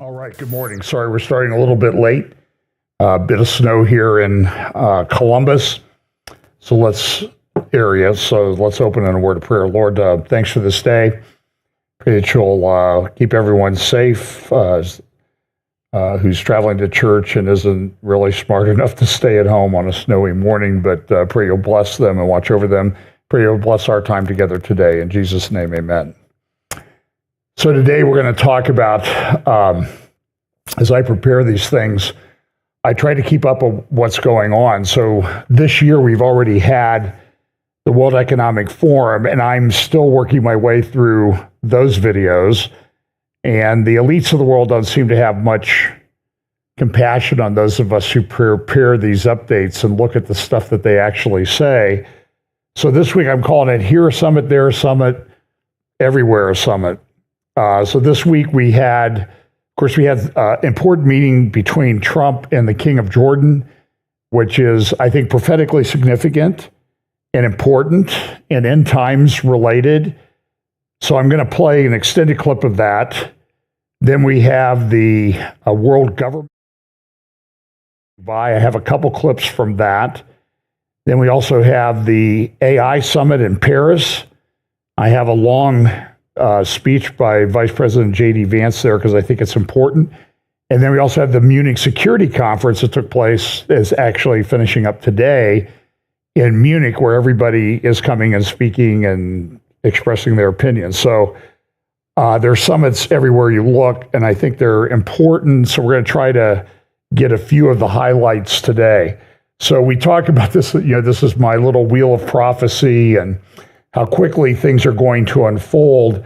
All right, good morning. Sorry, we're starting a little bit late. A bit of snow here in Columbus. So let's open in a word of prayer. Lord, thanks for this day. Pray that you'll keep everyone safe who's traveling to church and isn't really smart enough to stay at home on a snowy morning, but pray you'll bless them and watch over them. Pray you'll bless our time together today. In Jesus' name, amen. So today we're going to talk about, as I prepare these things, I try to keep up with what's going on. So this year we've already had the World Economic Forum, and I'm still working my way through those videos. And the elites of the world don't seem to have much compassion on those of us who prepare these updates and look at the stuff that they actually say. So this week I'm calling it Here a Summit, There a Summit, Everywhere a Summit. So this week we had an important meeting between Trump and the King of Jordan, which is, I think, prophetically significant and important and end times related. So I'm going to play an extended clip of that. Then we have the World Government. I have a couple clips from that. Then we also have the AI Summit in Paris. I have a long speech by Vice President J.D. Vance there because I think it's important. And then we also have the Munich Security Conference that took place, is actually finishing up today in Munich, where everybody is coming and speaking and expressing their opinions. So there are summits everywhere you look, and I think they're important. So we're going to try to get a few of the highlights today. So we talk about this, this is my little wheel of prophecy and how quickly things are going to unfold.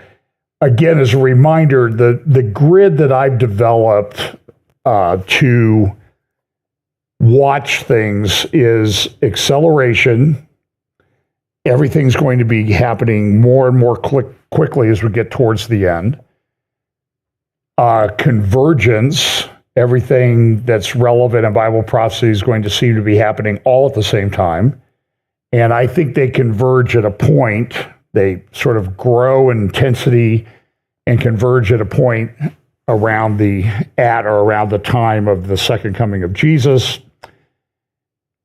Again, as a reminder, the grid that I've developed to watch things is acceleration. Everything's going to be happening more and more quickly as we get towards the end. Convergence, everything that's relevant in Bible prophecy is going to seem to be happening all at the same time. And I think they converge at a point. They sort of grow in intensity and converge at a point around the time of the second coming of Jesus.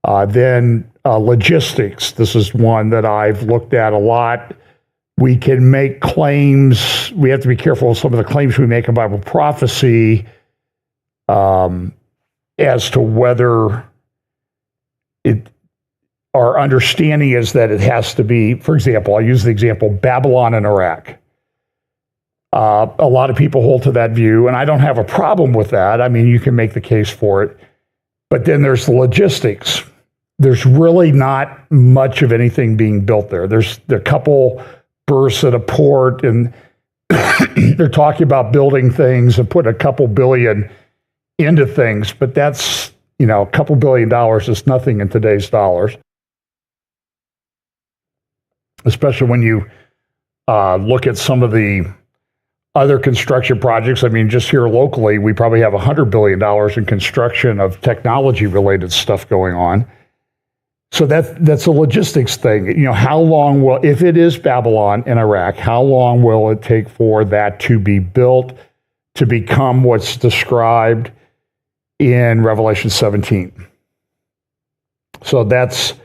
Then logistics. This is one that I've looked at a lot. We can make claims. We have to be careful with some of the claims we make in Bible prophecy as to whether our understanding is that it has to be, for example, I'll use the example Babylon and Iraq. A lot of people hold to that view, and I don't have a problem with that. I mean, you can make the case for it. But then there's the logistics. There's really not much of anything being built there. There's a couple bursts at a port, and they're talking about building things and putting a couple billion into things, but that's, a couple $1 billion is nothing in today's dollars. Especially when you look at some of the other construction projects. I mean, just here locally, we probably have $100 billion in construction of technology-related stuff going on. So that's a logistics thing. How long will, if it is Babylon and Iraq, how long will it take for that to be built to become what's described in Revelation 17? So that's,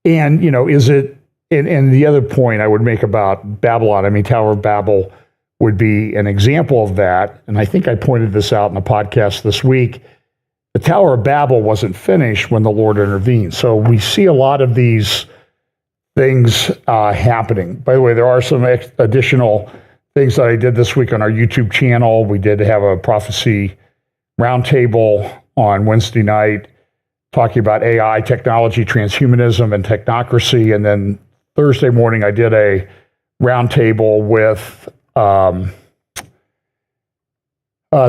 and, is it, and the other point I would make about Babylon, I mean, Tower of Babel would be an example of that. And I think I pointed this out in a podcast this week. The Tower of Babel wasn't finished when the Lord intervened. So we see a lot of these things happening. By the way, there are some additional things that I did this week on our YouTube channel. We did have a prophecy roundtable on Wednesday night talking about AI, technology, transhumanism, and technocracy. And then Thursday morning, I did a roundtable with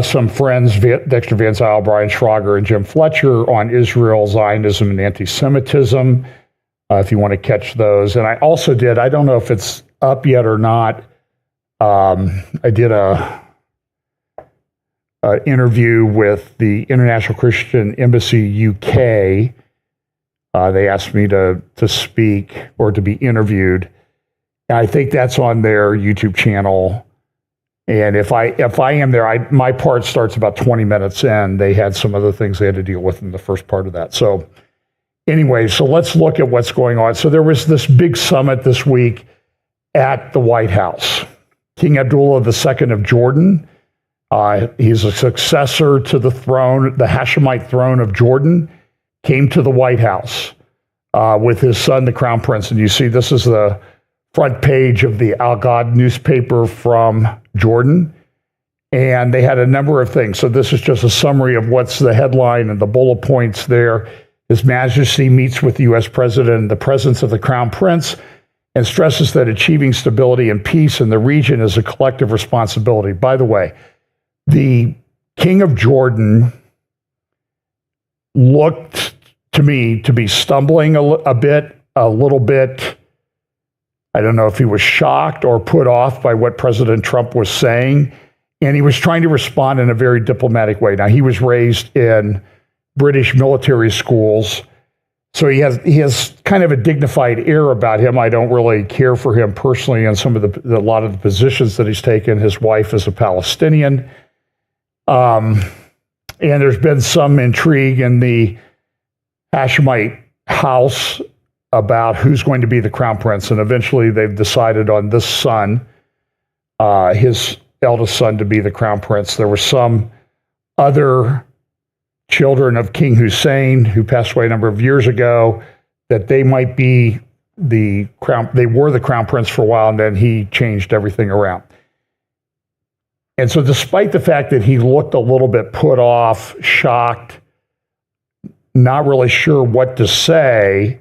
some friends, Dexter Vance, Brian Schrager, and Jim Fletcher, on Israel, Zionism, and anti-Semitism, if you want to catch those. And I also did, I don't know if it's up yet or not, I did a interview with the International Christian Embassy UK. They asked me to speak or to be interviewed. And I think that's on their YouTube channel And if I am there, my part starts about 20 minutes in. They had some other things they had to deal with in the first part of that. So anyway, so let's look at what's going on. So there was this big summit this week at the White House. King Abdullah II of Jordan, he's a successor to the throne, the Hashemite throne of Jordan, came to the White House with his son, the Crown Prince. And you see, this is the front page of the Al Ghad newspaper from Jordan. And they had a number of things. So this is just a summary of what's the headline and the bullet points there. His Majesty meets with the U.S. President in the presence of the Crown Prince and stresses that achieving stability and peace in the region is a collective responsibility. By the way, the King of Jordan looked to me to be stumbling a little bit. I don't know if he was shocked or put off by what President Trump was saying, and he was trying to respond in a very diplomatic way. Now, he was raised in British military schools, so he has kind of a dignified air about him. I don't really care for him personally and some of a lot of the positions that he's taken. His wife is a Palestinian, and there's been some intrigue in the Hashemite house about who's going to be the Crown Prince, and eventually they've decided on this son, his eldest son, to be the Crown Prince. There were some other children of King Hussein, who passed away a number of years ago, that they might be the crown. They were the Crown Prince for a while, and then he changed everything around. And so despite the fact that he looked a little bit put off, shocked, not really sure what to say,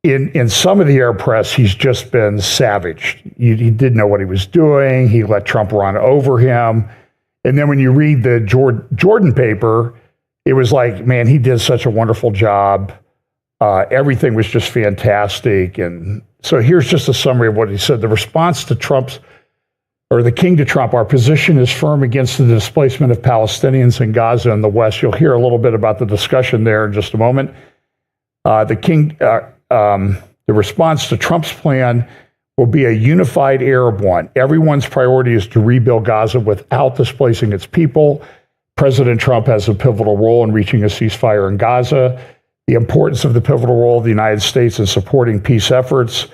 in some of the Arab press, he's just been savaged. He didn't know what he was doing. He let Trump run over him. And then when you read the Jordan paper, it was like, man, he did such a wonderful job. Everything was just fantastic. And so here's just a summary of what he said. The response to the king to Trump, our position is firm against the displacement of Palestinians in Gaza and the West. You'll hear a little bit about the discussion there in just a moment. The response to Trump's plan will be a unified Arab one. Everyone's priority is to rebuild Gaza without displacing its people. President Trump has a pivotal role in reaching a ceasefire in Gaza. The importance of the pivotal role of the United States in supporting peace efforts.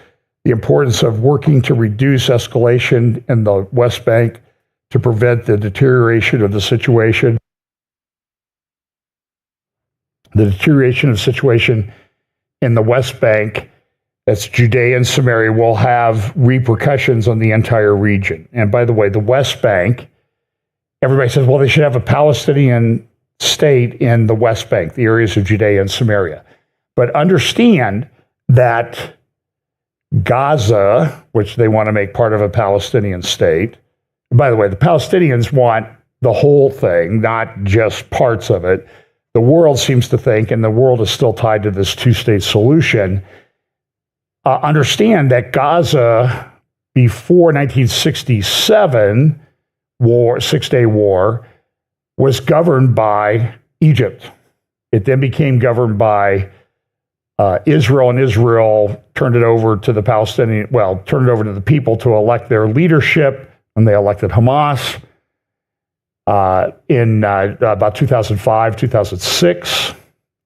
The importance of working to reduce escalation in the West Bank to prevent the deterioration of the situation. The deterioration of the situation in the West Bank, that's Judea and Samaria, will have repercussions on the entire region. And by the way, the West Bank, everybody says, well, they should have a Palestinian state in the West Bank, the areas of Judea and Samaria. But understand that Gaza, which they want to make part of a Palestinian state, by the way, the Palestinians want the whole thing, not just parts of it. The world seems to think, and the world is still tied to this two-state solution, understand that Gaza, before 1967 Six-Day War, was governed by Egypt. It then became governed by Israel, and Israel turned it over to the people to elect their leadership, and they elected Hamas. In about 2005, 2006,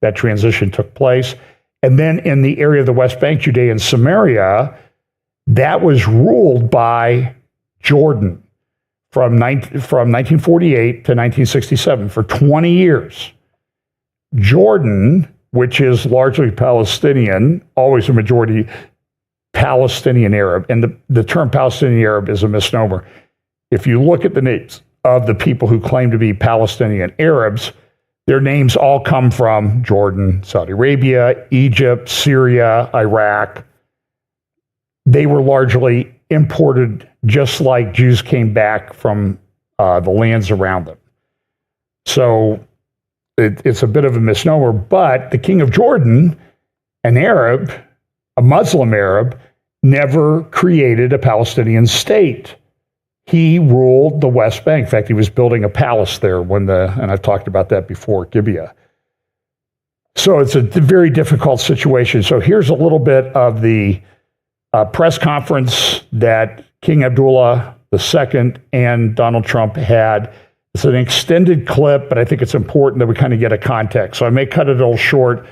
that transition took place. And then in the area of the West Bank, Judea and Samaria, that was ruled by Jordan from 1948 to 1967 for 20 years. Jordan, which is largely Palestinian, always a majority Palestinian Arab, and the term Palestinian Arab is a misnomer. If you look at the names of the people who claim to be Palestinian Arabs, their names all come from Jordan, Saudi Arabia, Egypt, Syria, Iraq. They were largely imported just like Jews came back from the lands around them. So it's a bit of a misnomer, but the king of Jordan, an Arab, a Muslim Arab, never created a Palestinian state. He ruled the West Bank. In fact, he was building a palace there and I've talked about that before, Gibeah. So it's a very difficult situation. So here's a little bit of the press conference that King Abdullah II and Donald Trump had. It's an extended clip, but I think it's important that we kind of get a context. So I may cut it a little short,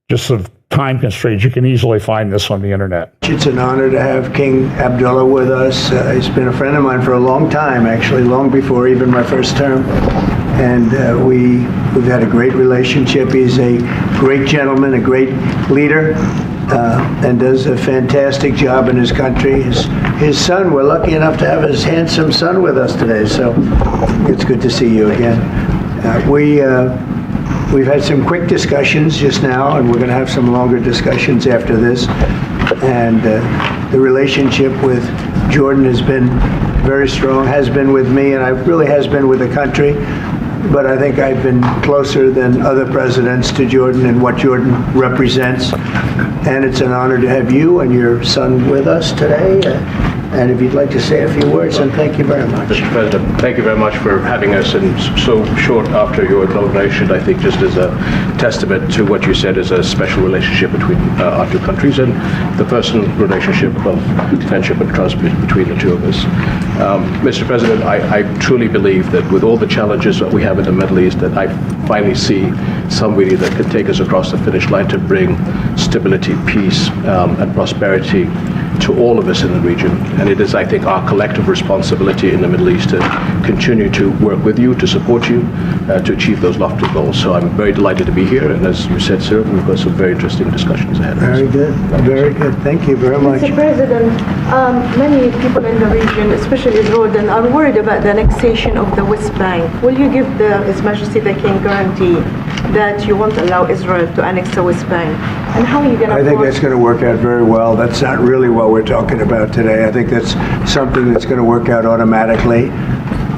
just of time constraints. You can easily find this on the internet. It's an honor to have King Abdullah with us. He's been a friend of mine for a long time, actually, long before even my first term. And we've had a great relationship. He's a great gentleman, a great leader, and does a fantastic job in his country. His son, we're lucky enough to have his handsome son with us today, so it's good to see you again. We've had some quick discussions just now, and we're going to have some longer discussions after this. And the relationship with Jordan has been very strong, has been with me, and it really has been with the country. But I think I've been closer than other presidents to Jordan and what Jordan represents. And it's an honor to have you and your son with us today. And if you'd like to say a few words, and thank you very much. Mr. President, thank you very much for having us, and so short after your inauguration. I think just as a testament to what you said is a special relationship between our two countries and the personal relationship of friendship and trust between the two of us. Mr. President, I truly believe that with all the challenges that we have in the Middle East, that I finally see somebody that can take us across the finish line to bring stability, peace, and prosperity to all of us in the region. And it is, I think, our collective responsibility in the Middle East to continue to work with you, to support you, to achieve those lofty goals. So I'm very delighted to be here. And as you said, sir, we've got some very interesting discussions ahead of us. Very good. Very good. Thank you very much. Mr. President, many people in the region, especially Jordan, are worried about the annexation of the West Bank. Will you give His Majesty the King guarantee that you won't allow Israel to annex the West Bank? And how are you going to... I think that's going to work out very well. That's not really what we're talking about today. I think that's something that's going to work out automatically,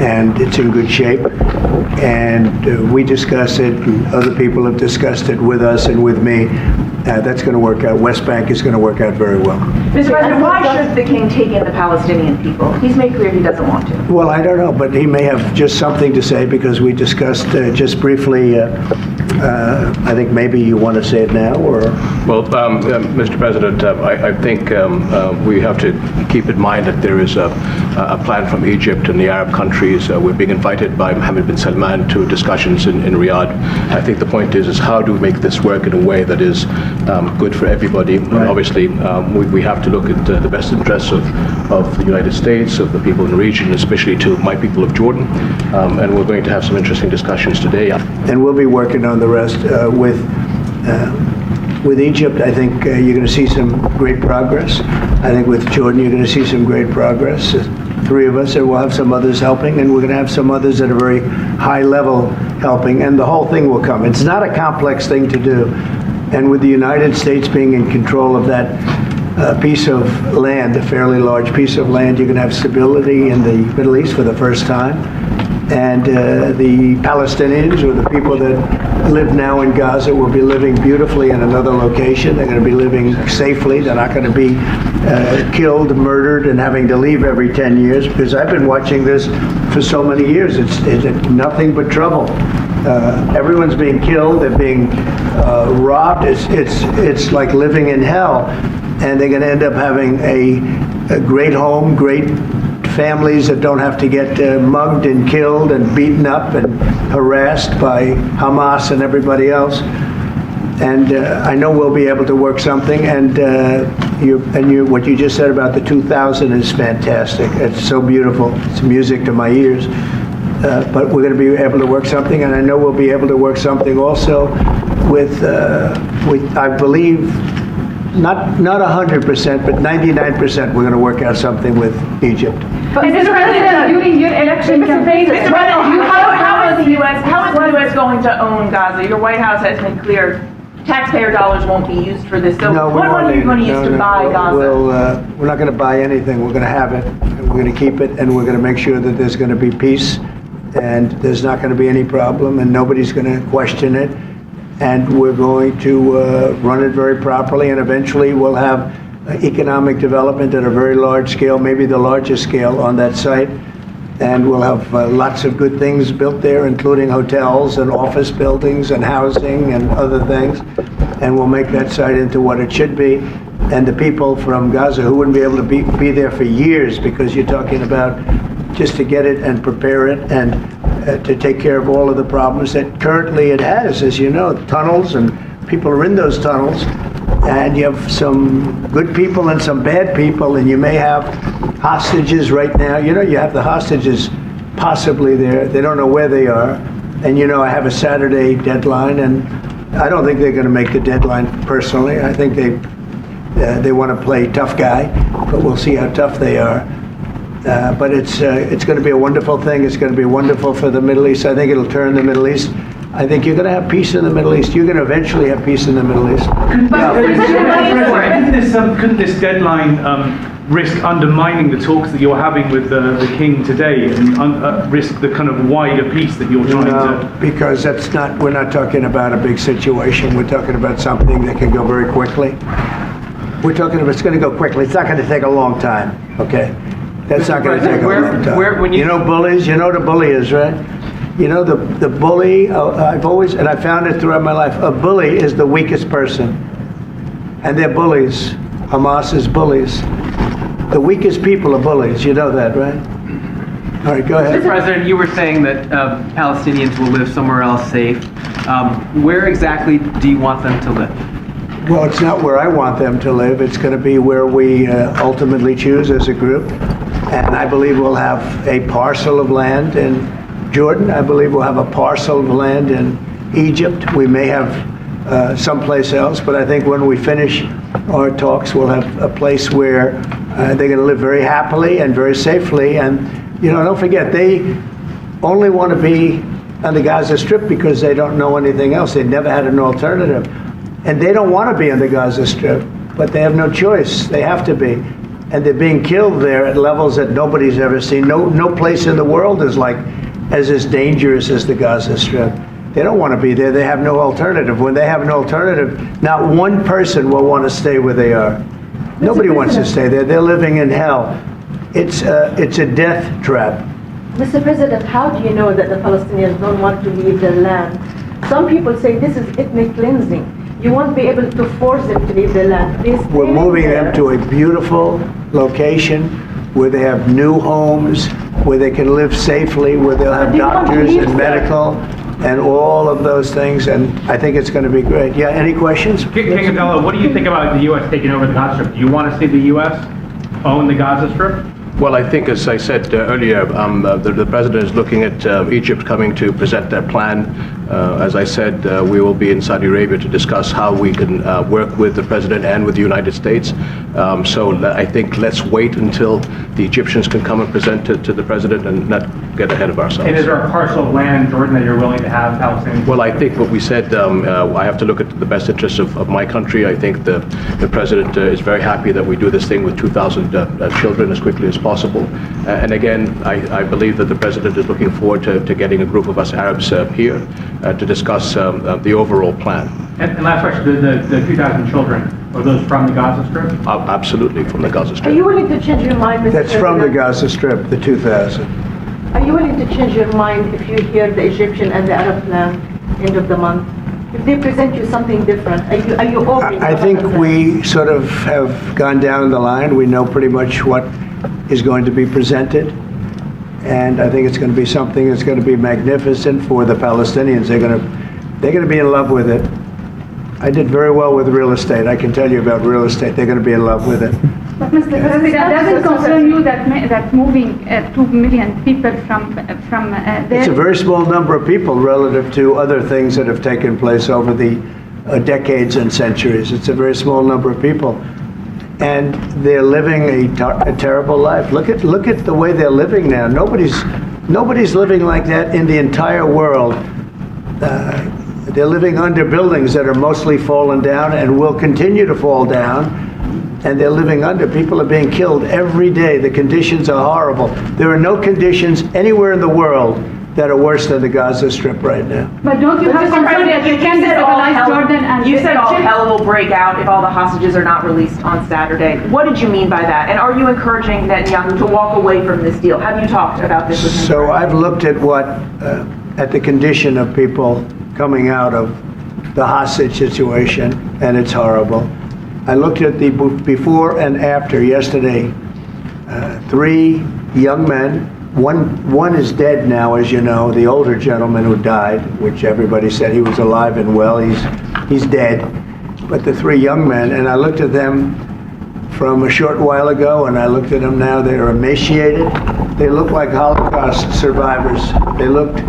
and it's in good shape. And we discuss it, and other people have discussed it with us and with me. That's going to work out. West Bank is going to work out very well. Mr. President, why should the king take in the Palestinian people? He's made clear he doesn't want to. Well, I don't know, but he may have just something to say, because we discussed just briefly. I think maybe you want to say it now, or? Well, Mr. President, I think we have to keep in mind that there is a plan from Egypt and the Arab countries. We're being invited by Mohammed bin Salman to discussions in Riyadh. I think the point is how do we make this work in a way that is good for everybody? Right. And obviously, we have to look at the best interests of the United States, of the people in the region, especially to my people of Jordan. And we're going to have some interesting discussions today. And we'll be working on the rest with Egypt. I think you're going to see some great progress. I think with Jordan, you're going to see some great progress. Three of us, and we'll have some others helping, and we're going to have some others at a very high level helping, and the whole thing will come. It's not a complex thing to do. And with the United States being in control of that piece of land, a fairly large piece of land, you're going to have stability in the Middle East for the first time. And the Palestinians, or the people that live now in Gaza, will be living beautifully in another location. They're going to be living safely. They're not going to be killed, murdered, and having to leave every 10 years, because I've been watching this for so many years. It's nothing but trouble. Everyone's being killed. They're being robbed. It's like living in hell. And they're going to end up having a great home, great families that don't have to get mugged and killed and beaten up and harassed by Hamas and everybody else. And I know we'll be able to work something. And what you just said about the 2,000 is fantastic. It's so beautiful. It's music to my ears. But we're going to be able to work something, and I know we'll be able to work something also with I believe, not 100%, but 99%. We're going to work out something with Egypt. But Mr. President, during your election campaign, how is the U.S. going to own Gaza? Your White House has been clear. Taxpayer dollars won't be used for this. So what money are you going to use to buy Gaza? We're not going to buy anything. We're going to have it, and we're going to keep it, and we're going to make sure that there's going to be peace, and there's not going to be any problem, and nobody's going to question it. And we're going to run it very properly, and eventually we'll have economic development at a very large scale, maybe the largest scale on that site. And we'll have lots of good things built there, including hotels and office buildings and housing and other things. And we'll make that site into what it should be. And the people from Gaza, who wouldn't be able to be there for years, because you're talking about just to get it and prepare it and to take care of all of the problems that currently it has. As you know, tunnels, and people are in those tunnels, and you have some good people and some bad people, and you may have hostages right now. You know, you have the hostages possibly there. They don't know where they are. And you know, I have a Saturday deadline, and I don't think they're going to make the deadline personally. I think they want to play tough guy, but we'll see how tough they are. But it's going to be a wonderful thing. It's going to be wonderful for the Middle East. I think it'll turn the Middle East. I think you're going to have peace in the Middle East. You're going to eventually have peace in the Middle East. Couldn't this deadline risk undermining the talks that you're having with the king today, and risk the kind of wider peace that you're trying to? Because we're not talking about a big situation. We're talking about something that can go very quickly. We're talking about it's going to go quickly. It's not going to take a long time, okay? That's not going to take a long time. You know bullies? You know what a bully is, right? You know, the bully, I've always, and I found it throughout my life, a bully is the weakest person. And they're bullies. Hamas is bullies. The weakest people are bullies. You know that, right? All right, go ahead. Mr. President, you were saying that Palestinians will live somewhere else safe. Where exactly do you want them to live? Well, it's not where I want them to live. It's going to be where we ultimately choose as a group. And I believe we'll have a parcel of land in Jordan. I believe we'll have a parcel of land in Egypt. We may have someplace else, but I think when we finish our talks, we'll have a place where they're going to live very happily and very safely. And, you know, don't forget, they only want to be on the Gaza Strip because they don't know anything else. They've never had an alternative. And they don't want to be on the Gaza Strip, but they have no choice. They have to be. And they're being killed there at levels that nobody's ever seen. No place in the world is as dangerous as the Gaza Strip. They don't want to be there. They have no alternative. When they have an alternative, not one person will want to stay where they are. Nobody wants to stay there. They're living in hell. It's a death trap. Mr. President, how do you know that the Palestinians don't want to leave their land? Some people say this is ethnic cleansing. You won't be able to force them to leave their land. We're moving them to a beautiful location where they have new homes, where they can live safely, where they'll have doctors and medical and all of those things, and I think it's going to be great. Yeah, any questions? King Abdullah, what do you think about the U.S. taking over the Gaza Strip? Do you want to see the U.S. own the Gaza Strip? Well, I think, as I said earlier, the president is looking at Egypt coming to present their plan. As I said, we will be in Saudi Arabia to discuss how we can work with the president and with the United States. So I think let's wait until the Egyptians can come and present it to the president and not get ahead of ourselves. And is there a parcel of land in Jordan that you're willing to have Palestinians? Well, I think what we said, I have to look at the best interests of my country. I think the president is very happy that we do this thing with 2,000 children as quickly as possible. And again, I believe that the president is looking forward to getting a group of us Arabs here to discuss the overall plan. And last question, the 2,000 children, are those from the Gaza Strip? Absolutely, from the Gaza Strip. Are you willing to change your mind, Mr. That's from the President? Gaza Strip, the 2,000. Are you willing to change your mind if you hear the Egyptian and the Arab plan end of the month? If they present you something different, are you open? I think we sort of have gone down the line. We know pretty much what is going to be presented. And I think it's going to be something that's going to be magnificent for the Palestinians. They're going to be in love with it. I did very well with real estate. I can tell you about real estate. They're going to be in love with it. But Mr. President, does it concern you that moving 2 million people from there? It's a very small number of people relative to other things that have taken place over the decades and centuries. It's a very small number of people. And they're living a terrible life. Look at the way they're living now. Nobody's living like that in the entire world. They're living under buildings that are mostly fallen down and will continue to fall down. And they're living under. People are being killed every day. The conditions are horrible. There are no conditions anywhere in the world that are worse than the Gaza Strip right now. But don't you have concern that you can destabilize Jordan and you said all Egypt? hell will break out if all the hostages are not released on Saturday. What did you mean by that? And are you encouraging Netanyahu to walk away from this deal? Have you talked about this with him? So I've looked at at the condition of people coming out of the hostage situation, and it's horrible. I looked at the before and after yesterday. 3 young men One is dead now, as you know, the older gentleman who died, which everybody said he was alive and well. He's dead. But the three young men, and I looked at them from a short while ago, and I looked at them now. They're emaciated. They look like Holocaust survivors. They looked.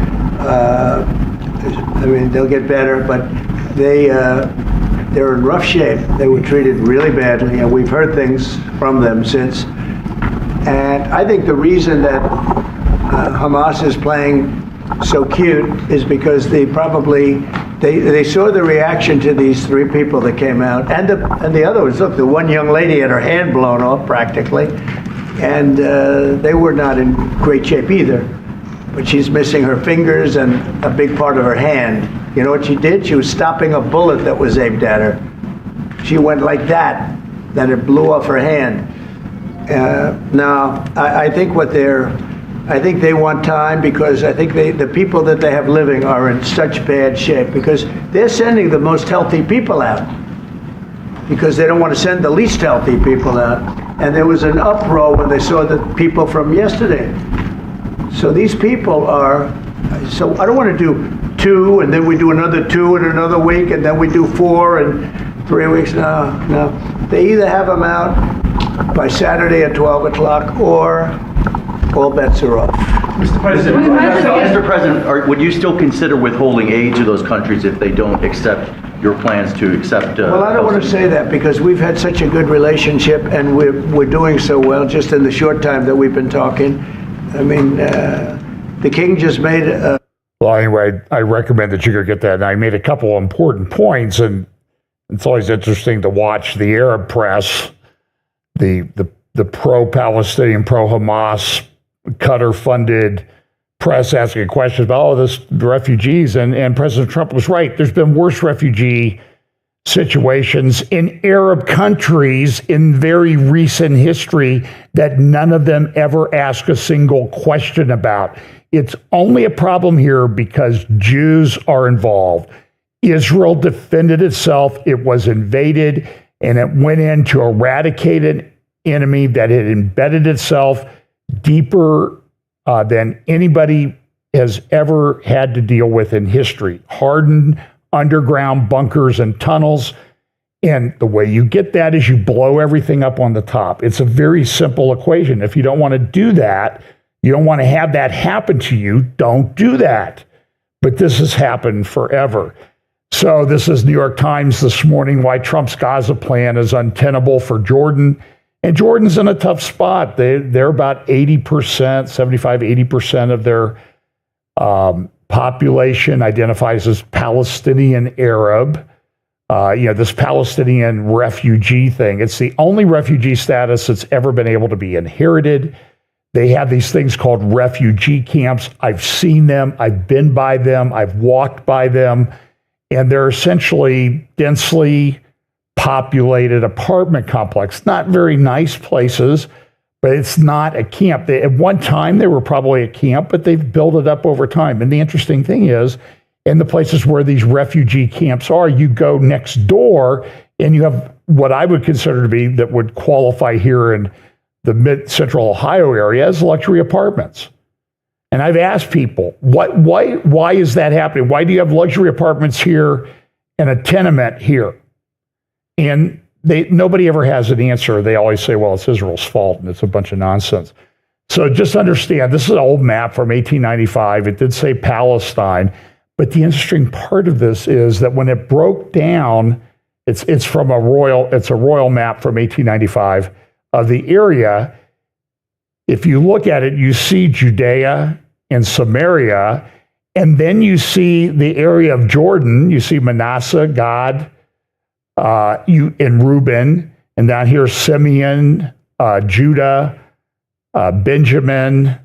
I mean, they'll get better, but they're in rough shape. They were treated really badly, and we've heard things from them since. And I think the reason that Hamas is playing so cute is because they saw the reaction to these three people that came out, and the other was, look, the one young lady had her hand blown off practically, and they were not in great shape either. But she's missing her fingers and a big part of her hand. You know what she did? She was stopping a bullet that was aimed at her. She went like that, then it blew off her hand. Now, I think I think they want time, because I think the people that they have living are in such bad shape, because they're sending the most healthy people out, because they don't want to send the least healthy people out. And there was an uproar when they saw the people from yesterday. So these people are, so I don't want to do 2 and then we do another 2 in another week and then we do 4 in 3 weeks. No. They either have them out by Saturday at 12 o'clock or all bets are off. Mr. President, Mr. President, would you still consider withholding aid to those countries if they don't accept your plans to accept? Well, I don't want to say that, because we've had such a good relationship and we're doing so well just in the short time that we've been talking. I mean, the king just made a... Well, anyway, I recommend that you go get that. And I made a couple of important points, and it's always interesting to watch the Arab press, the pro-Palestinian, pro-Hamas, Qatar-funded press asking questions about, the refugees, and President Trump was right. There's been worse refugee situations in Arab countries in very recent history that none of them ever ask a single question about. It's only a problem here because Jews are involved. Israel defended itself. It was invaded, and it went in to eradicate an enemy that had embedded itself deeper than anybody has ever had to deal with in history. Hardened underground bunkers and tunnels. And the way you get that is you blow everything up on the top. It's a very simple equation. If you don't want to do that, you don't want to have that happen to you, don't do that. But this has happened forever. So this is New York Times this morning, why Trump's Gaza plan is untenable for Jordan. And Jordan's in a tough spot. They're about 80%, 75, 80% of their population identifies as Palestinian Arab. This Palestinian refugee thing, it's the only refugee status that's ever been able to be inherited. They have these things called refugee camps. I've seen them. I've been by them. I've walked by them. And they're essentially densely populated apartment complex. Not very nice places, but it's not a camp. At one time, they were probably a camp, but they've built it up over time. And the interesting thing is, in the places where these refugee camps are, you go next door and you have what I would consider to be, that would qualify here in the mid-central Ohio area, as luxury apartments. And I've asked people, why is that happening? Why do you have luxury apartments here and a tenement here? And nobody ever has an answer. They always say, well, it's Israel's fault, and it's a bunch of nonsense. So just understand, this is an old map from 1895. It did say Palestine. But the interesting part of this is that when it broke down, it's a royal map from 1895 of the area. If you look at it, you see Judea and Samaria, and then you see the area of Jordan. You see Manasseh, Gad, and Reuben, and down here Simeon, Judah, Benjamin,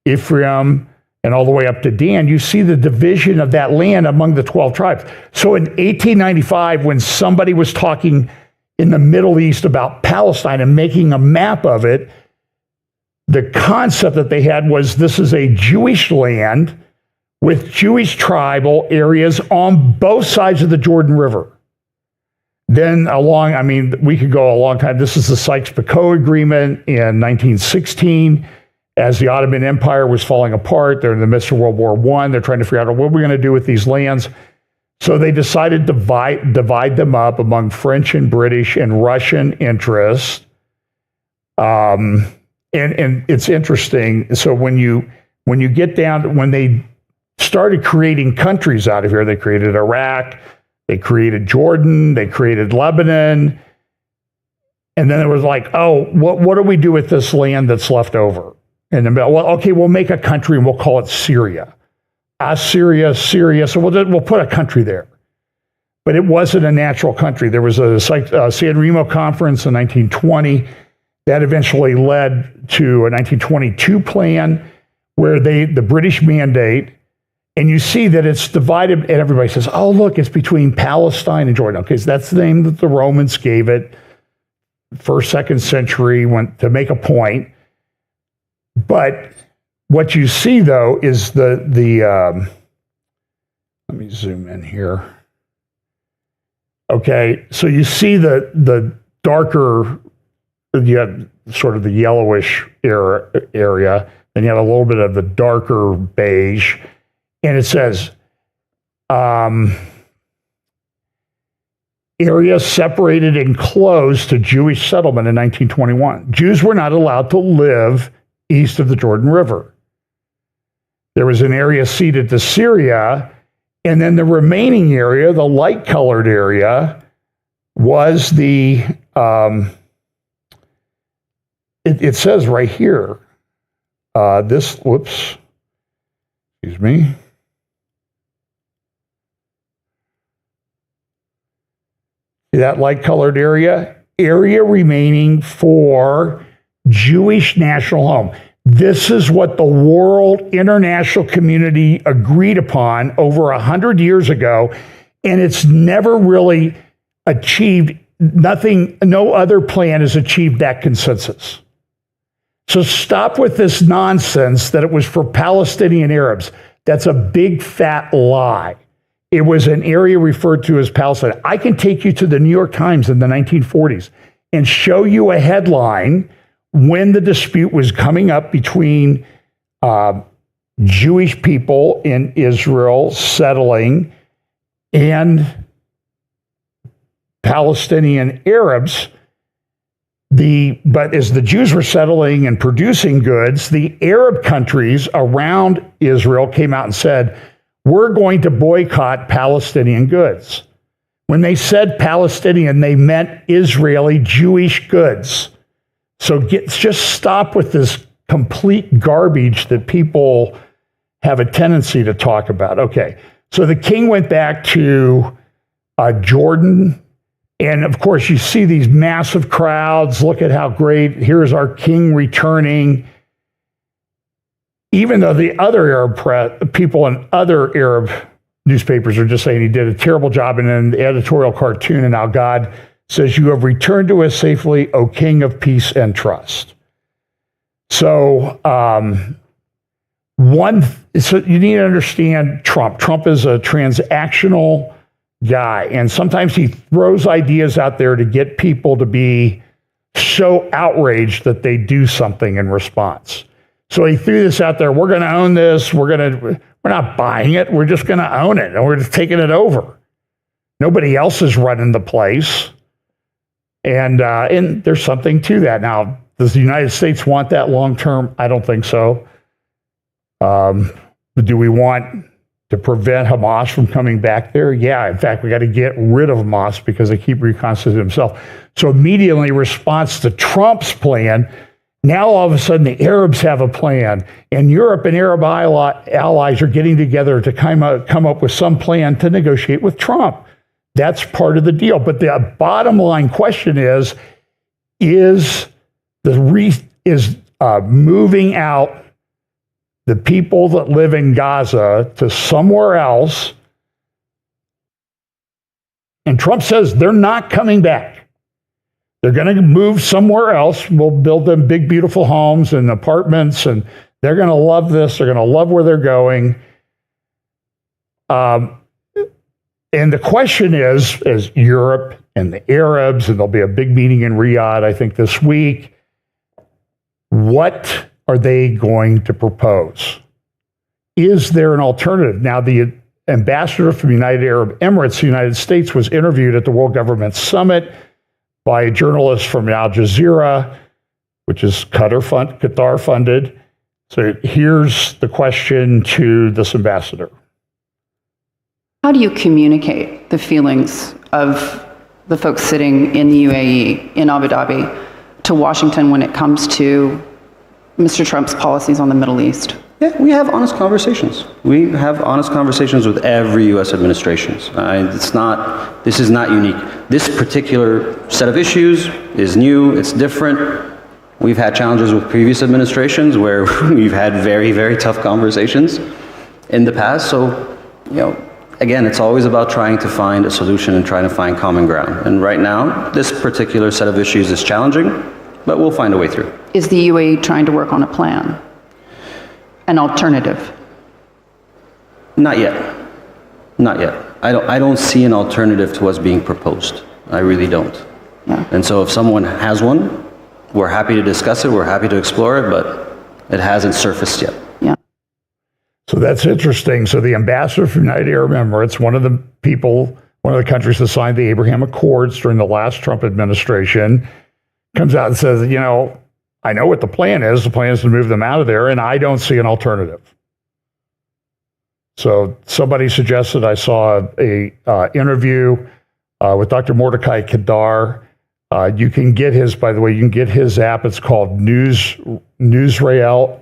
Ephraim, and all the way up to Dan. You see the division of that land among the 12 tribes. So in 1895, when somebody was talking in the Middle East about Palestine and making a map of it, the concept that they had was, this is a Jewish land with Jewish tribal areas on both sides of the Jordan River. Then we could go a long time. This is the Sykes-Picot Agreement in 1916. as the Ottoman Empire was falling apart. They're in the midst of World War I. They're trying to figure out what we're going to do with these lands. So they decided to divide them up among French and British and Russian interests. And it's interesting. So when you get down, when they started creating countries out of here, they created Iraq, they created Jordan, they created Lebanon. And then it was like, oh, what do we do with this land that's left over? And then, well, okay, we'll make a country and we'll call it Syria. Syria. So we'll put a country there. But it wasn't a natural country. There was a San Remo conference in 1920 that eventually led to a 1922 plan where the British mandate, and you see that it's divided, and everybody says, oh, look, it's between Palestine and Jordan. Okay, so that's the name that the Romans gave it. First, second century went to make a point. But what you see, though, is the let me zoom in here. Okay, so you see the darker, you have sort of the yellowish area, and you have a little bit of the darker beige, and it says, area separated and closed to Jewish settlement in 1921. Jews were not allowed to live east of the Jordan River. There was an area ceded to Syria, and then the remaining area, the light-colored area, was the, it says right here, excuse me. See that light-colored area remaining for Jewish national home. This is what the world international community agreed upon over 100 years ago, and it's never really achieved. No other plan has achieved that consensus. So stop with this nonsense that it was for Palestinian Arabs. That's a big fat lie. It was an area referred to as Palestine. I can take you to the New York Times in the 1940s and show you a headline when the dispute was coming up between Jewish people in Israel settling and Palestinian Arabs. But as the Jews were settling and producing goods, the Arab countries around Israel came out and said, we're going to boycott Palestinian goods. When they said Palestinian, they meant Israeli Jewish goods. So just stop with this complete garbage that people have a tendency to talk about. Okay, so the king went back to Jordan. And of course, you see these massive crowds. Look at how great. Here's our king returning. Even though the other Arab people and other Arab newspapers are just saying he did a terrible job. And then the editorial cartoon in Al God says, you have returned to us safely, O King of peace and trust. So, so you need to understand Trump. Trump is a transactional guy, and sometimes he throws ideas out there to get people to be so outraged that they do something in response. So he threw this out there. We're going to own this. We're not buying it. We're just going to own it, and we're just taking it over. Nobody else is running the place. And there's something to that. Now, does the United States want that long term? I don't think so. Do we want to prevent Hamas from coming back there? Yeah, in fact, we got to get rid of Hamas because they keep reconstituting themselves. So immediately in response to Trump's plan, now all of a sudden the Arabs have a plan, and Europe and Arab allies are getting together to come up with some plan to negotiate with Trump. That's part of the deal. But the bottom line question is moving out the people that live in Gaza to somewhere else. And Trump says they're not coming back. They're going to move somewhere else. We'll build them big, beautiful homes and apartments, and they're going to love this. They're going to love where they're going. And the question is Europe and the Arabs, and there'll be a big meeting in Riyadh, I think, this week. What are they going to propose? Is there an alternative? Now, the ambassador from the United Arab Emirates, the United States, was interviewed at the World Government Summit by a journalist from Al Jazeera, which is Qatar funded. So here's the question to this ambassador. How do you communicate the feelings of the folks sitting in the UAE, in Abu Dhabi, to Washington when it comes to Mr. Trump's policies on the Middle East? Yeah, we have honest conversations. We have honest conversations with every U.S. administration. This is not unique. This particular set of issues is new, it's different. We've had challenges with previous administrations where we've had very, very tough conversations in the past. So, again, it's always about trying to find a solution and trying to find common ground. And right now, this particular set of issues is challenging, but we'll find a way through. Is the UAE trying to work on a plan? An alternative? Not yet. Not yet. I don't see an alternative to what's being proposed. I really don't. Yeah. And so if someone has one, we're happy to discuss it, we're happy to explore it, but it hasn't surfaced yet. Yeah. So that's interesting. So the ambassador from the United Arab Emirates, one of the countries that signed the Abraham Accords during the last Trump administration, comes out and says, I know what the plan is. The plan is to move them out of there, and I don't see an alternative. So somebody suggested, I saw a interview with Dr. Mordecai Kedar. You can get his app. It's called Newsrael, Newsrael.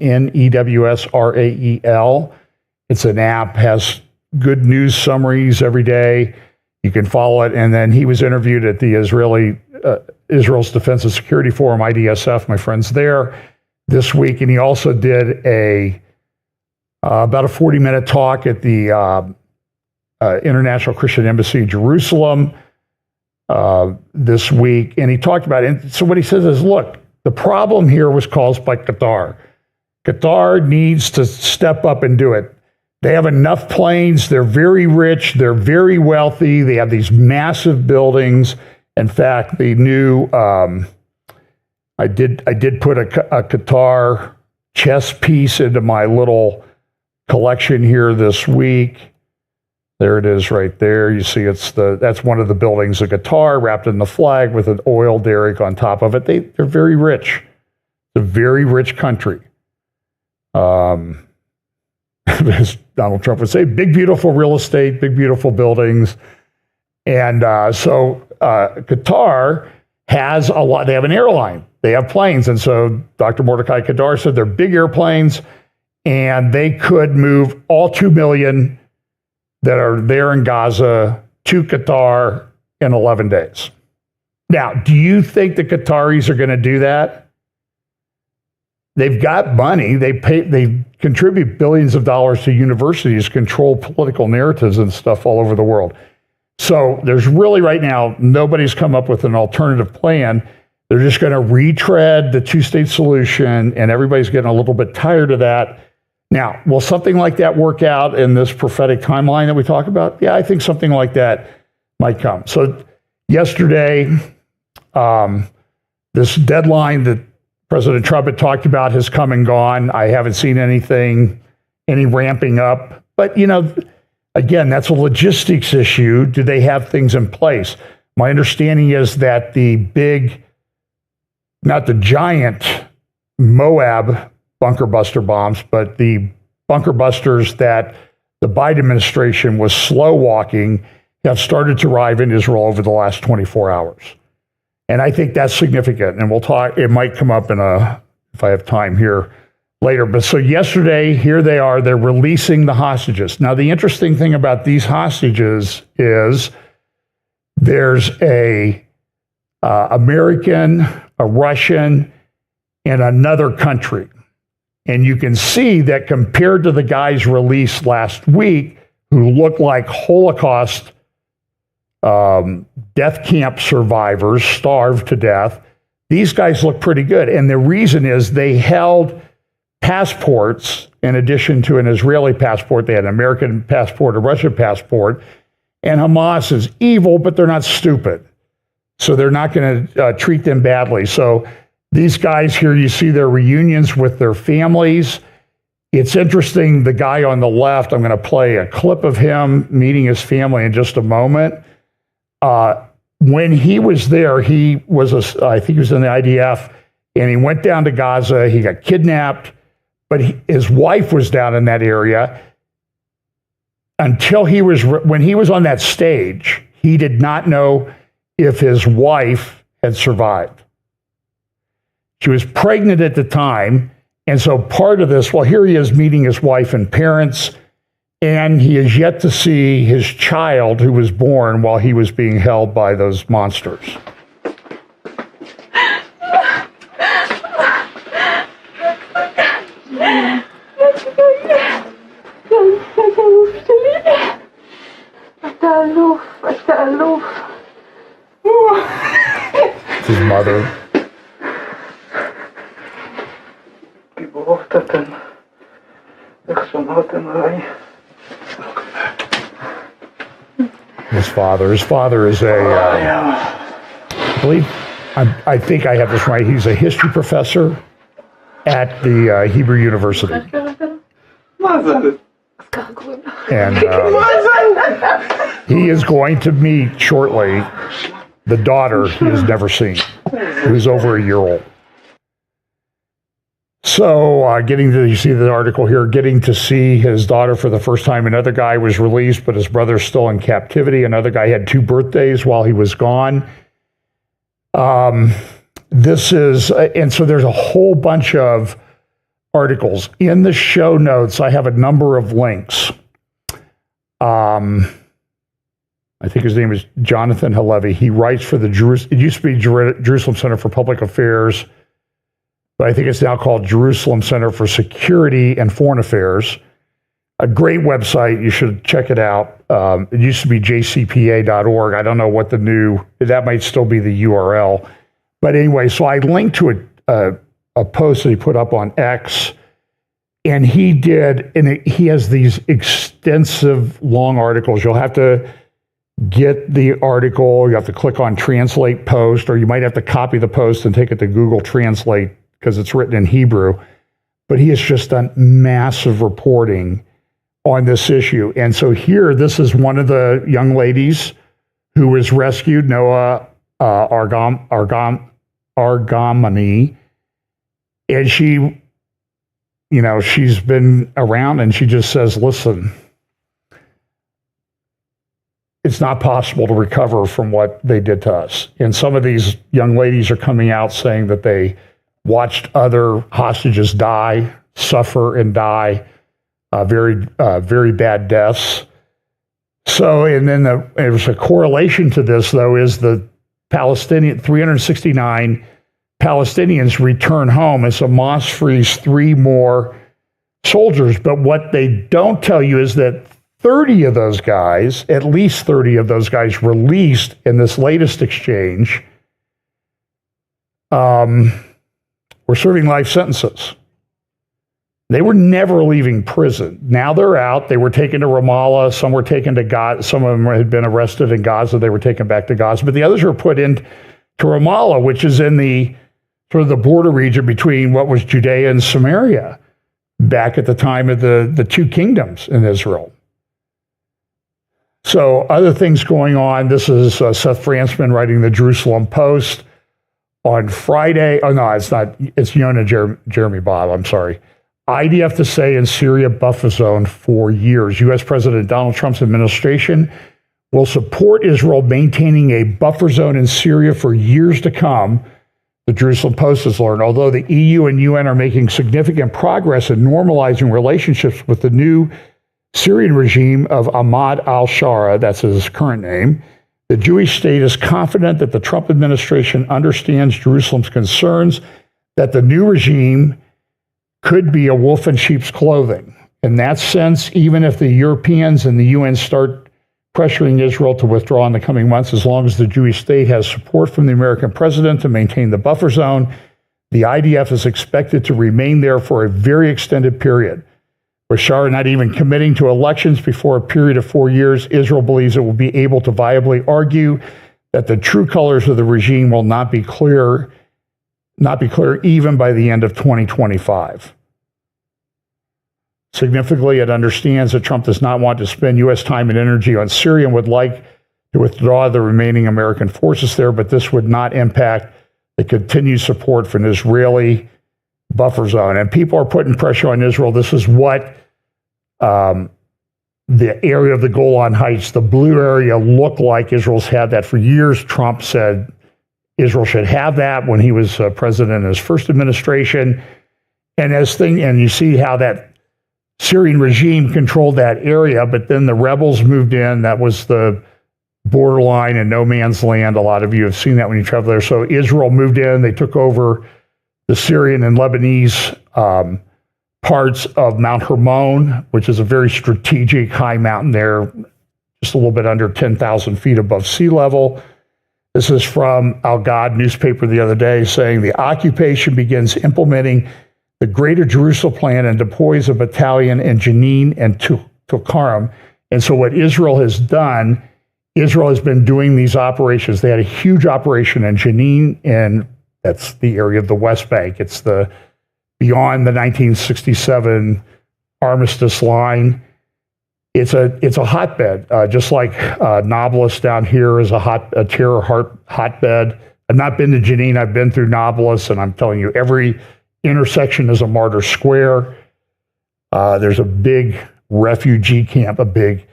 It's an app, has good news summaries every day. You can follow it. And then he was interviewed at the Israel's Defense and Security Forum, IDSF, my friends there, this week. And he also did about a 40-minute talk at the International Christian Embassy in Jerusalem this week. And he talked about it. So what he says is, look, the problem here was caused by Qatar. Qatar needs to step up and do it. They have enough planes. They're very rich. They're very wealthy. They have these massive buildings. In fact, the new, I did put a Qatar chess piece into my little collection here this week. There it is right there. You see that's one of the buildings of Qatar wrapped in the flag with an oil derrick on top of it. They're very rich. It's a very rich country. As Donald Trump would say, big, beautiful real estate, big, beautiful buildings. And so Qatar has a lot. They have an airline. They have planes. And so Dr. Mordecai Kedar said they're big airplanes, and they could move all 2 million that are there in Gaza to Qatar in 11 days. Now, do you think the Qataris are going to do that? They've got money. They contribute billions of dollars to universities, control political narratives and stuff all over the world. So there's really right now, nobody's come up with an alternative plan. They're just going to retread the two-state solution, and everybody's getting a little bit tired of that. Now, will something like that work out in this prophetic timeline that we talk about? Yeah, I think something like that might come. So yesterday, this deadline that President Trump had talked about has come and gone. I haven't seen any ramping up. But, again, that's a logistics issue. Do they have things in place? My understanding is that not the giant Moab bunker buster bombs, but the bunker busters that the Biden administration was slow walking have started to arrive in Israel over the last 24 hours. And I think that's significant. And we'll talk, it might come up if I have time here later. But so yesterday, here they are, they're releasing the hostages. Now, the interesting thing about these hostages is there's a American, a Russian, and another country. And you can see that compared to the guys released last week who look like Holocaust death camp survivors, starved to death, these guys look pretty good. And the reason is they held passports in addition to an Israeli passport. They had an American passport, a Russian passport. And Hamas is evil, but they're not stupid. So they're not going to treat them badly. So These guys here, you see their reunions with their families. It's interesting, the guy on the left, I'm going to play a clip of him meeting his family in just a moment. When he was there, he was, I think he was in the IDF, and he went down to Gaza. He got kidnapped, but his wife was down in that area. Until when he was on that stage, he did not know if his wife had survived. She was pregnant at the time, and so part of this, well, here he is meeting his wife and parents, and he is yet to see his child who was born while he was being held by those monsters. It's his mother. His father is I think I have this right, he's a history professor at the Hebrew University. And he is going to meet shortly the daughter he has never seen, who's over a year old. So you see the article here, getting to see his daughter for the first time. Another guy was released, but his brother's still in captivity. Another guy had 2 birthdays while he was gone. And so there's a whole bunch of articles. In the show notes, I have a number of links. I think his name is Jonathan Halevi. He writes for it used to be Jerusalem Center for Public Affairs, but I think it's now called Jerusalem Center for Security and Foreign Affairs. A great website. You should check it out. It used to be jcpa.org. I don't know what that might still be the URL. But anyway, so I linked to a post that he put up on X, and he has these extensive long articles. You'll have to get the article, you have to click on Translate Post, or you might have to copy the post and take it to Google Translate because it's written in Hebrew. But he has just done massive reporting on this issue. And so here, this is one of the young ladies who was rescued, Noah Argamani. And she, she's been around, and she just says, listen, it's not possible to recover from what they did to us. And some of these young ladies are coming out saying that they watched other hostages suffer and die very bad deaths. So, and then there's a correlation to this, though, is the 369 Palestinians return home, and so Hamas frees 3 more soldiers. But what they don't tell you is that 30 of those guys, at least 30 of those guys released in this latest exchange, were serving life sentences. They were never leaving prison. Now they're out. They were taken to Ramallah. Some were taken to Gaza. Some of them had been arrested in Gaza. They were taken back to Gaza. But the others were put into Ramallah, which is in the sort of the border region between what was Judea and Samaria, back at the time of the 2 kingdoms in Israel. So other things going on. This is Seth Frantzman writing the Jerusalem Post on Friday. Oh, no, it's not. It's Yonah Jeremy Bob. I'm sorry. IDF to say in Syria buffer zone for years. U.S. President Donald Trump's administration will support Israel maintaining a buffer zone in Syria for years to come, the Jerusalem Post has learned. Although the EU and UN are making significant progress in normalizing relationships with the new Syrian regime of Ahmad al-Shara, that's his current name, the Jewish state is confident that the Trump administration understands Jerusalem's concerns that the new regime could be a wolf in sheep's clothing. In that sense, even if the Europeans and the UN start pressuring Israel to withdraw in the coming months, as long as the Jewish state has support from the American president to maintain the buffer zone, the IDF is expected to remain there for a very extended period. With Shara not even committing to elections before a period of 4 years, Israel believes it will be able to viably argue that the true colors of the regime will not be clear not be clear even by the end of 2025. Significantly, it understands that Trump does not want to spend U.S. time and energy on Syria and would like to withdraw the remaining American forces there, but this would not impact the continued support for an Israeli buffer zone. And people are putting pressure on Israel. This is what the area of the Golan Heights, the blue area, looked like. Israel's had that for years. Trump said Israel should have that when he was president in his first administration. And you see how that Syrian regime controlled that area, but then the rebels moved in. That was the borderline and no man's land. A lot of you have seen that when you travel there. So Israel moved in. They took over the Syrian and Lebanese parts of Mount Hermon, which is a very strategic high mountain there, just a little bit under 10,000 feet above sea level. This is from Al Gad newspaper the other day, saying the occupation begins implementing the Greater Jerusalem Plan and deploys a battalion in Jenin and Tulkarm. And so what Israel has done, Israel has been doing these operations. They had a huge operation in Jenin, and that's the area of the West Bank. It's the beyond the 1967 armistice line. It's a hotbed, just like Nablus down here is a terror hotbed. I've not been to Jenin. I've been through Nablus, and I'm telling you, every intersection is a martyr square. There's a big refugee camp, a big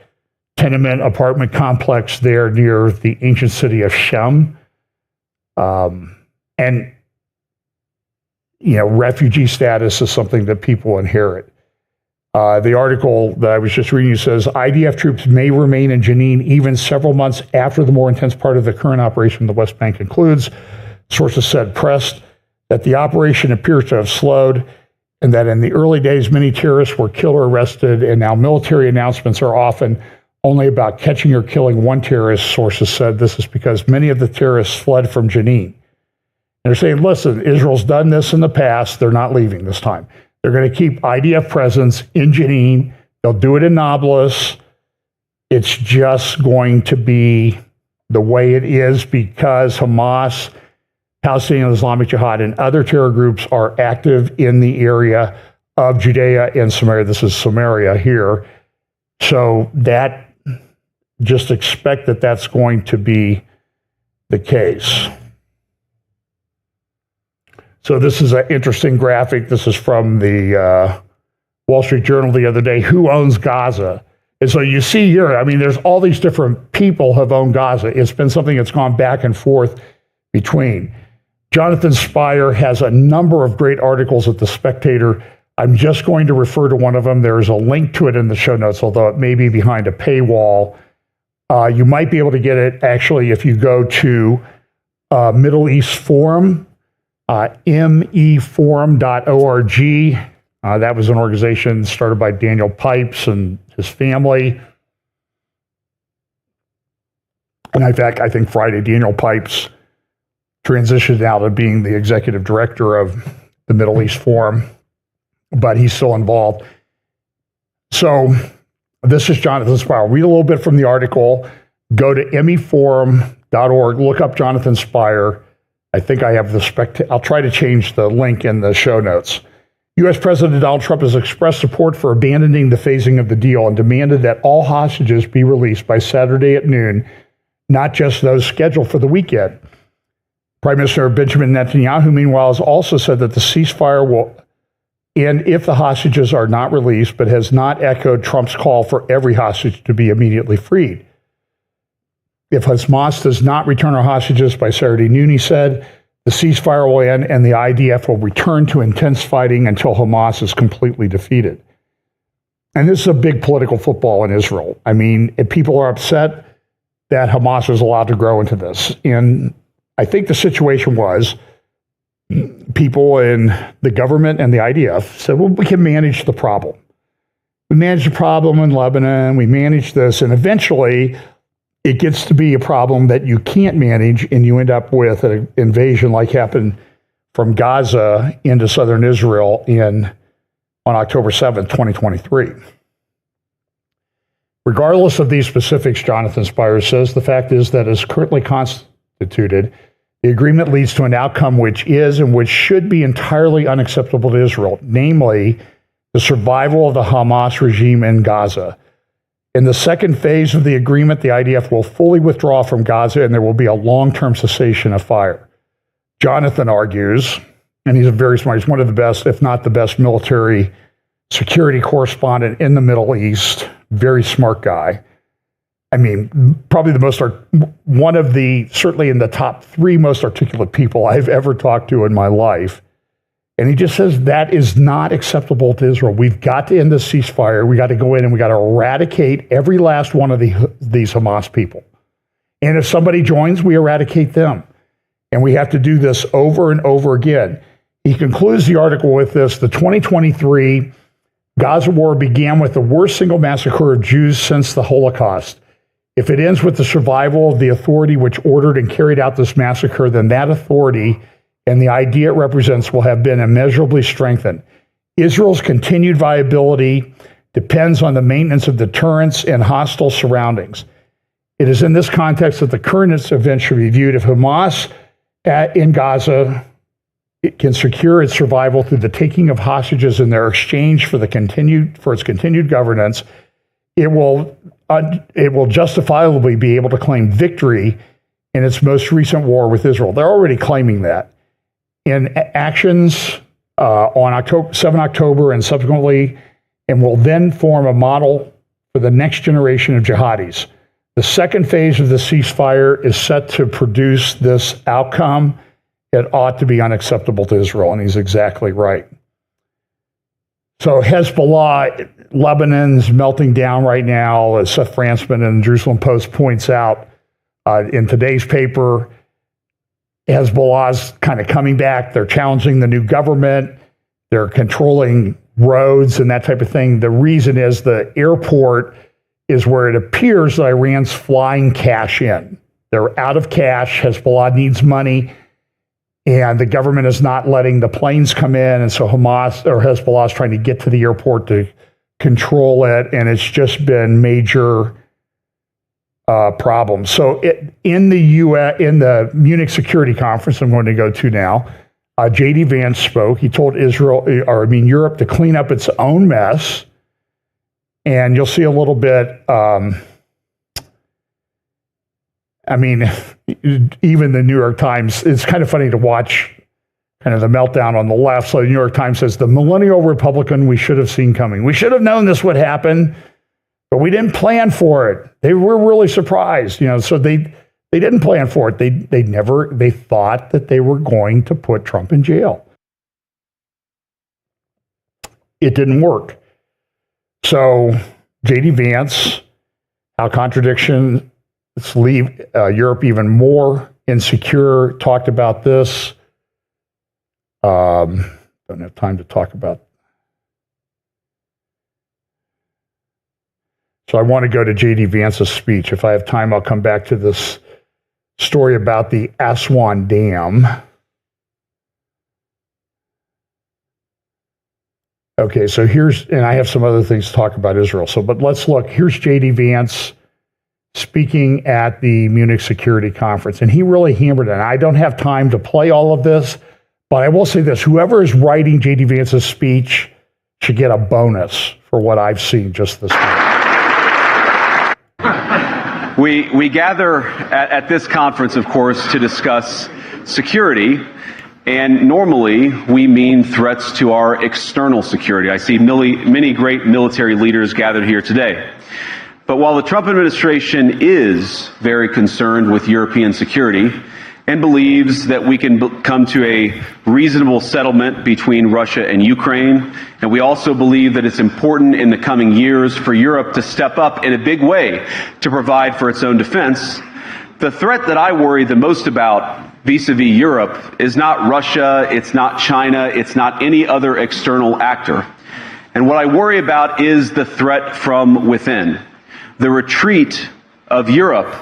tenement apartment complex there near the ancient city of Shem. And, refugee status is something that people inherit. The article that I was just reading says IDF troops may remain in Jenin even several months after the more intense part of the current operation in the West Bank concludes. Sources said pressed that the operation appears to have slowed and that in the early days, many terrorists were killed or arrested, and now military announcements are often only about catching or killing one terrorist. Sources said this is because many of the terrorists fled from Jenin. And they're saying, listen, Israel's done this in the past. They're not leaving this time. They're going to keep IDF presence in Jenin. They'll do it in Nablus. It's just going to be the way it is because Hamas, Palestinian Islamic Jihad, and other terror groups are active in the area of Judea and Samaria. This is Samaria here. So just expect that that's going to be the case. So this is an interesting graphic. This is from the Wall Street Journal the other day. Who owns Gaza? And so you see here, there's all these different people have owned Gaza. It's been something that's gone back and forth between. Jonathan Spire has a number of great articles at The Spectator. I'm just going to refer to one of them. There's a link to it in the show notes, although it may be behind a paywall. You might be able to get it, actually, if you go to Middle East Forum, meforum.org. That was an organization started by Daniel Pipes and his family. And in fact, I think Friday, Daniel Pipes transitioned out of being the executive director of the Middle East Forum, but he's still involved. So this is Jonathan Spire. Read a little bit from the article. Go to meforum.org. Look up Jonathan Spire. I think I have I'll try to change the link in the show notes. U.S. President Donald Trump has expressed support for abandoning the phasing of the deal and demanded that all hostages be released by Saturday at noon, not just those scheduled for the weekend. Prime Minister Benjamin Netanyahu, meanwhile, has also said that the ceasefire will end if the hostages are not released, but has not echoed Trump's call for every hostage to be immediately freed. If Hamas does not return our hostages by Saturday noon, he said, the ceasefire will end and the IDF will return to intense fighting until Hamas is completely defeated. And this is a big political football in Israel. If people are upset that Hamas was allowed to grow into this. And I think the situation was people in the government and the IDF said, well, we can manage the problem. We managed the problem in Lebanon. We managed this. And eventually it gets to be a problem that you can't manage, and you end up with an invasion like happened from Gaza into southern Israel on October 7th, 2023. Regardless of these specifics, Jonathan Spire says, the fact is that as currently constituted, The agreement leads to an outcome which is and which should be entirely unacceptable to Israel, namely the survival of the Hamas regime in Gaza. In the second phase of the agreement, the IDF will fully withdraw from Gaza and there will be a long-term cessation of fire. Jonathan argues, and he's very smart, he's one of the best, if not the best, military security correspondent in the Middle East, very smart guy. I mean, probably one of the, certainly in the top 3 most articulate people I've ever talked to in my life. And he just says that is not acceptable to Israel. We've got to end the ceasefire. We got to go in and we got to eradicate every last one of these Hamas people. And if somebody joins, we eradicate them. And we have to do this over and over again. He concludes the article with this: the 2023 Gaza war began with the worst single massacre of Jews since the Holocaust. If it ends with the survival of the authority which ordered and carried out this massacre, then that authority and the idea it represents will have been immeasurably strengthened. Israel's continued viability depends on the maintenance of deterrence in hostile surroundings. It is in this context that the current event should be viewed. If Hamas in Gaza can secure its survival through the taking of hostages in their exchange for its continued governance, it will justifiably be able to claim victory in its most recent war with Israel. They're already claiming that. In actions on 7 October and subsequently, and will then form a model for the next generation of jihadis. The second phase of the ceasefire is set to produce this outcome. It ought to be unacceptable to Israel, and he's exactly right. So Hezbollah, Lebanon's melting down right now, as Seth Frantzman in the Jerusalem Post points out in today's paper. Hezbollah's kind of coming back. They're challenging the new government. They're controlling roads and that type of thing. The reason is the airport is where it appears that Iran's flying cash in. They're out of cash. Hezbollah needs money. And the government is not letting the planes come in. And so Hezbollah is trying to get to the airport to control it. And it's just been major problems. So in the Munich Security Conference I'm going to go to now, J.D. Vance spoke. He told Europe to clean up its own mess. And you'll see a little bit, even the New York Times, it's kind of funny to watch kind of the meltdown on the left. So the New York Times says, the millennial Republican we should have seen coming. We should have known this would happen, but we didn't plan for it. They were really surprised, so they didn't plan for it. They thought that they were going to put Trump in jail. It didn't work. So J.D. Vance, how contradictions leave Europe even more insecure, talked about this. Don't have time to talk about. So I want to go to J.D. Vance's speech. If I have time, I'll come back to this story about the Aswan Dam. Okay, so and I have some other things to talk about Israel. But let's look. Here's J.D. Vance speaking at the Munich Security Conference, and he really hammered it. And I don't have time to play all of this, but I will say this. Whoever is writing J.D. Vance's speech should get a bonus for what I've seen just this week. We gather at this conference, of course, to discuss security. And normally, we mean threats to our external security. I see many great military leaders gathered here today. But while the Trump administration is very concerned with European security and believes that we can come to a reasonable settlement between Russia and Ukraine, and we also believe that it's important in the coming years for Europe to step up in a big way to provide for its own defense, the threat that I worry the most about vis-a-vis Europe is not Russia, it's not China, it's not any other external actor. And what I worry about is the threat from within, the retreat of Europe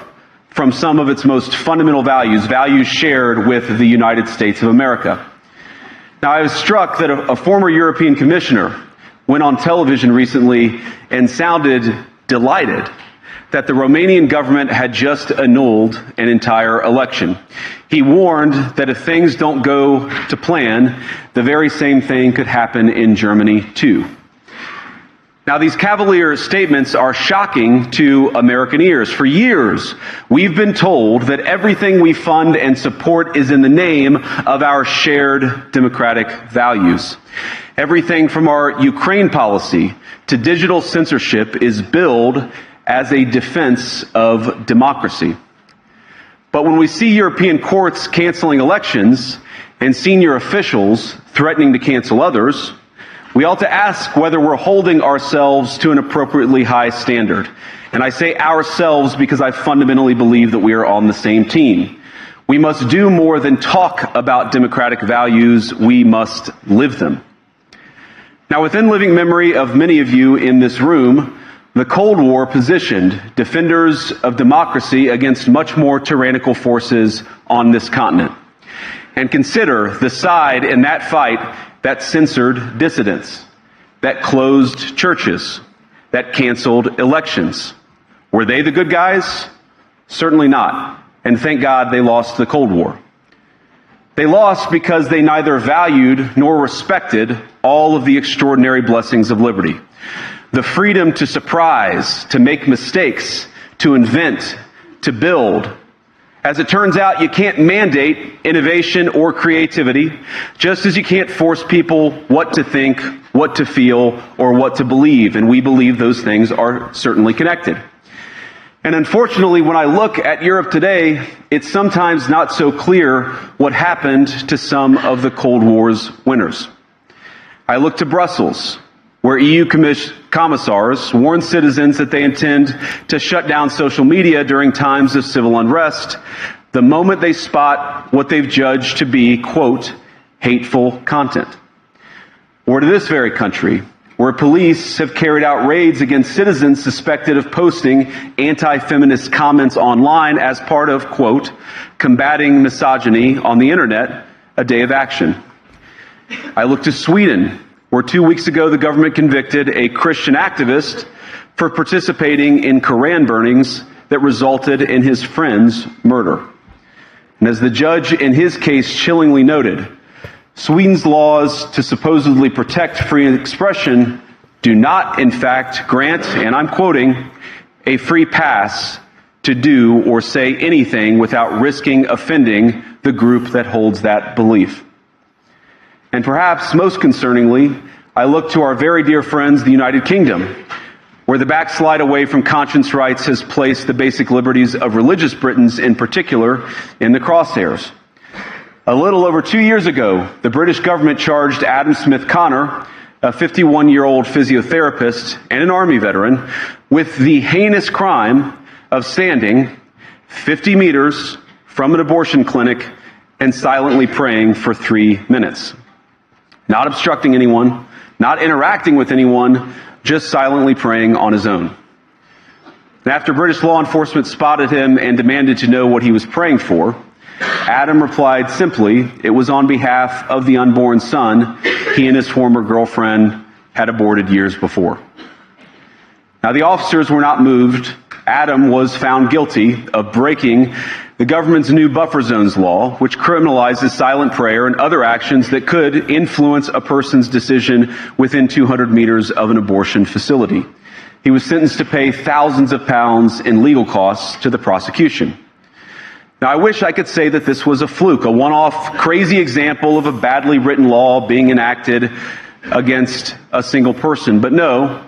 from some of its most fundamental values shared with the United States of America. Now, I was struck that a former European commissioner went on television recently and sounded delighted that the Romanian government had just annulled an entire election. He warned that if things don't go to plan, the very same thing could happen in Germany too. Now, these cavalier statements are shocking to American ears. For years, we've been told that everything we fund and support is in the name of our shared democratic values. Everything from our Ukraine policy to digital censorship is billed as a defense of democracy. But when we see European courts canceling elections and senior officials threatening to cancel others, we ought to ask whether we're holding ourselves to an appropriately high standard. And I say ourselves because I fundamentally believe that we are on the same team. We must do more than talk about democratic values, we must live them. Now, within living memory of many of you in this room, the Cold War positioned defenders of democracy against much more tyrannical forces on this continent. And consider the side in that fight that censored dissidents, that closed churches, that canceled elections. Were they the good guys? Certainly not. And thank God they lost the Cold War. They lost because they neither valued nor respected all of the extraordinary blessings of liberty. The freedom to surprise, to make mistakes, to invent, to build. As it turns out, you can't mandate innovation or creativity, just as you can't force people what to think, what to feel, or what to believe. And we believe those things are certainly connected. And unfortunately, when I look at Europe today, it's sometimes not so clear what happened to some of the Cold War's winners. I look to Brussels, where EU commissars warn citizens that they intend to shut down social media during times of civil unrest the moment they spot what they've judged to be, quote, hateful content. Or to this very country, where police have carried out raids against citizens suspected of posting anti-feminist comments online as part of, quote, combating misogyny on the internet, a day of action. I look to Sweden, where 2 weeks ago the government convicted a Christian activist for participating in Koran burnings that resulted in his friend's murder. And as the judge in his case chillingly noted, Sweden's laws to supposedly protect free expression do not, in fact, grant, and I'm quoting, a free pass to do or say anything without risking offending the group that holds that belief. And perhaps most concerningly, I look to our very dear friends, the United Kingdom, where the backslide away from conscience rights has placed the basic liberties of religious Britons in particular in the crosshairs. A little over 2 years ago, the British government charged Adam Smith Connor, a 51-year-old physiotherapist and an Army veteran, with the heinous crime of standing 50 meters from an abortion clinic and silently praying for 3 minutes. Not obstructing anyone, not interacting with anyone, just silently praying on his own. And after British law enforcement spotted him and demanded to know what he was praying for, Adam replied simply, it was on behalf of the unborn son he and his former girlfriend had aborted years before. Now, the officers were not moved. Adam was found guilty of breaking the government's new buffer zones law, which criminalizes silent prayer and other actions that could influence a person's decision within 200 meters of an abortion facility. He was sentenced to pay thousands of pounds in legal costs to the prosecution. Now, I wish I could say that this was a fluke, a one-off crazy example of a badly written law being enacted against a single person. But no,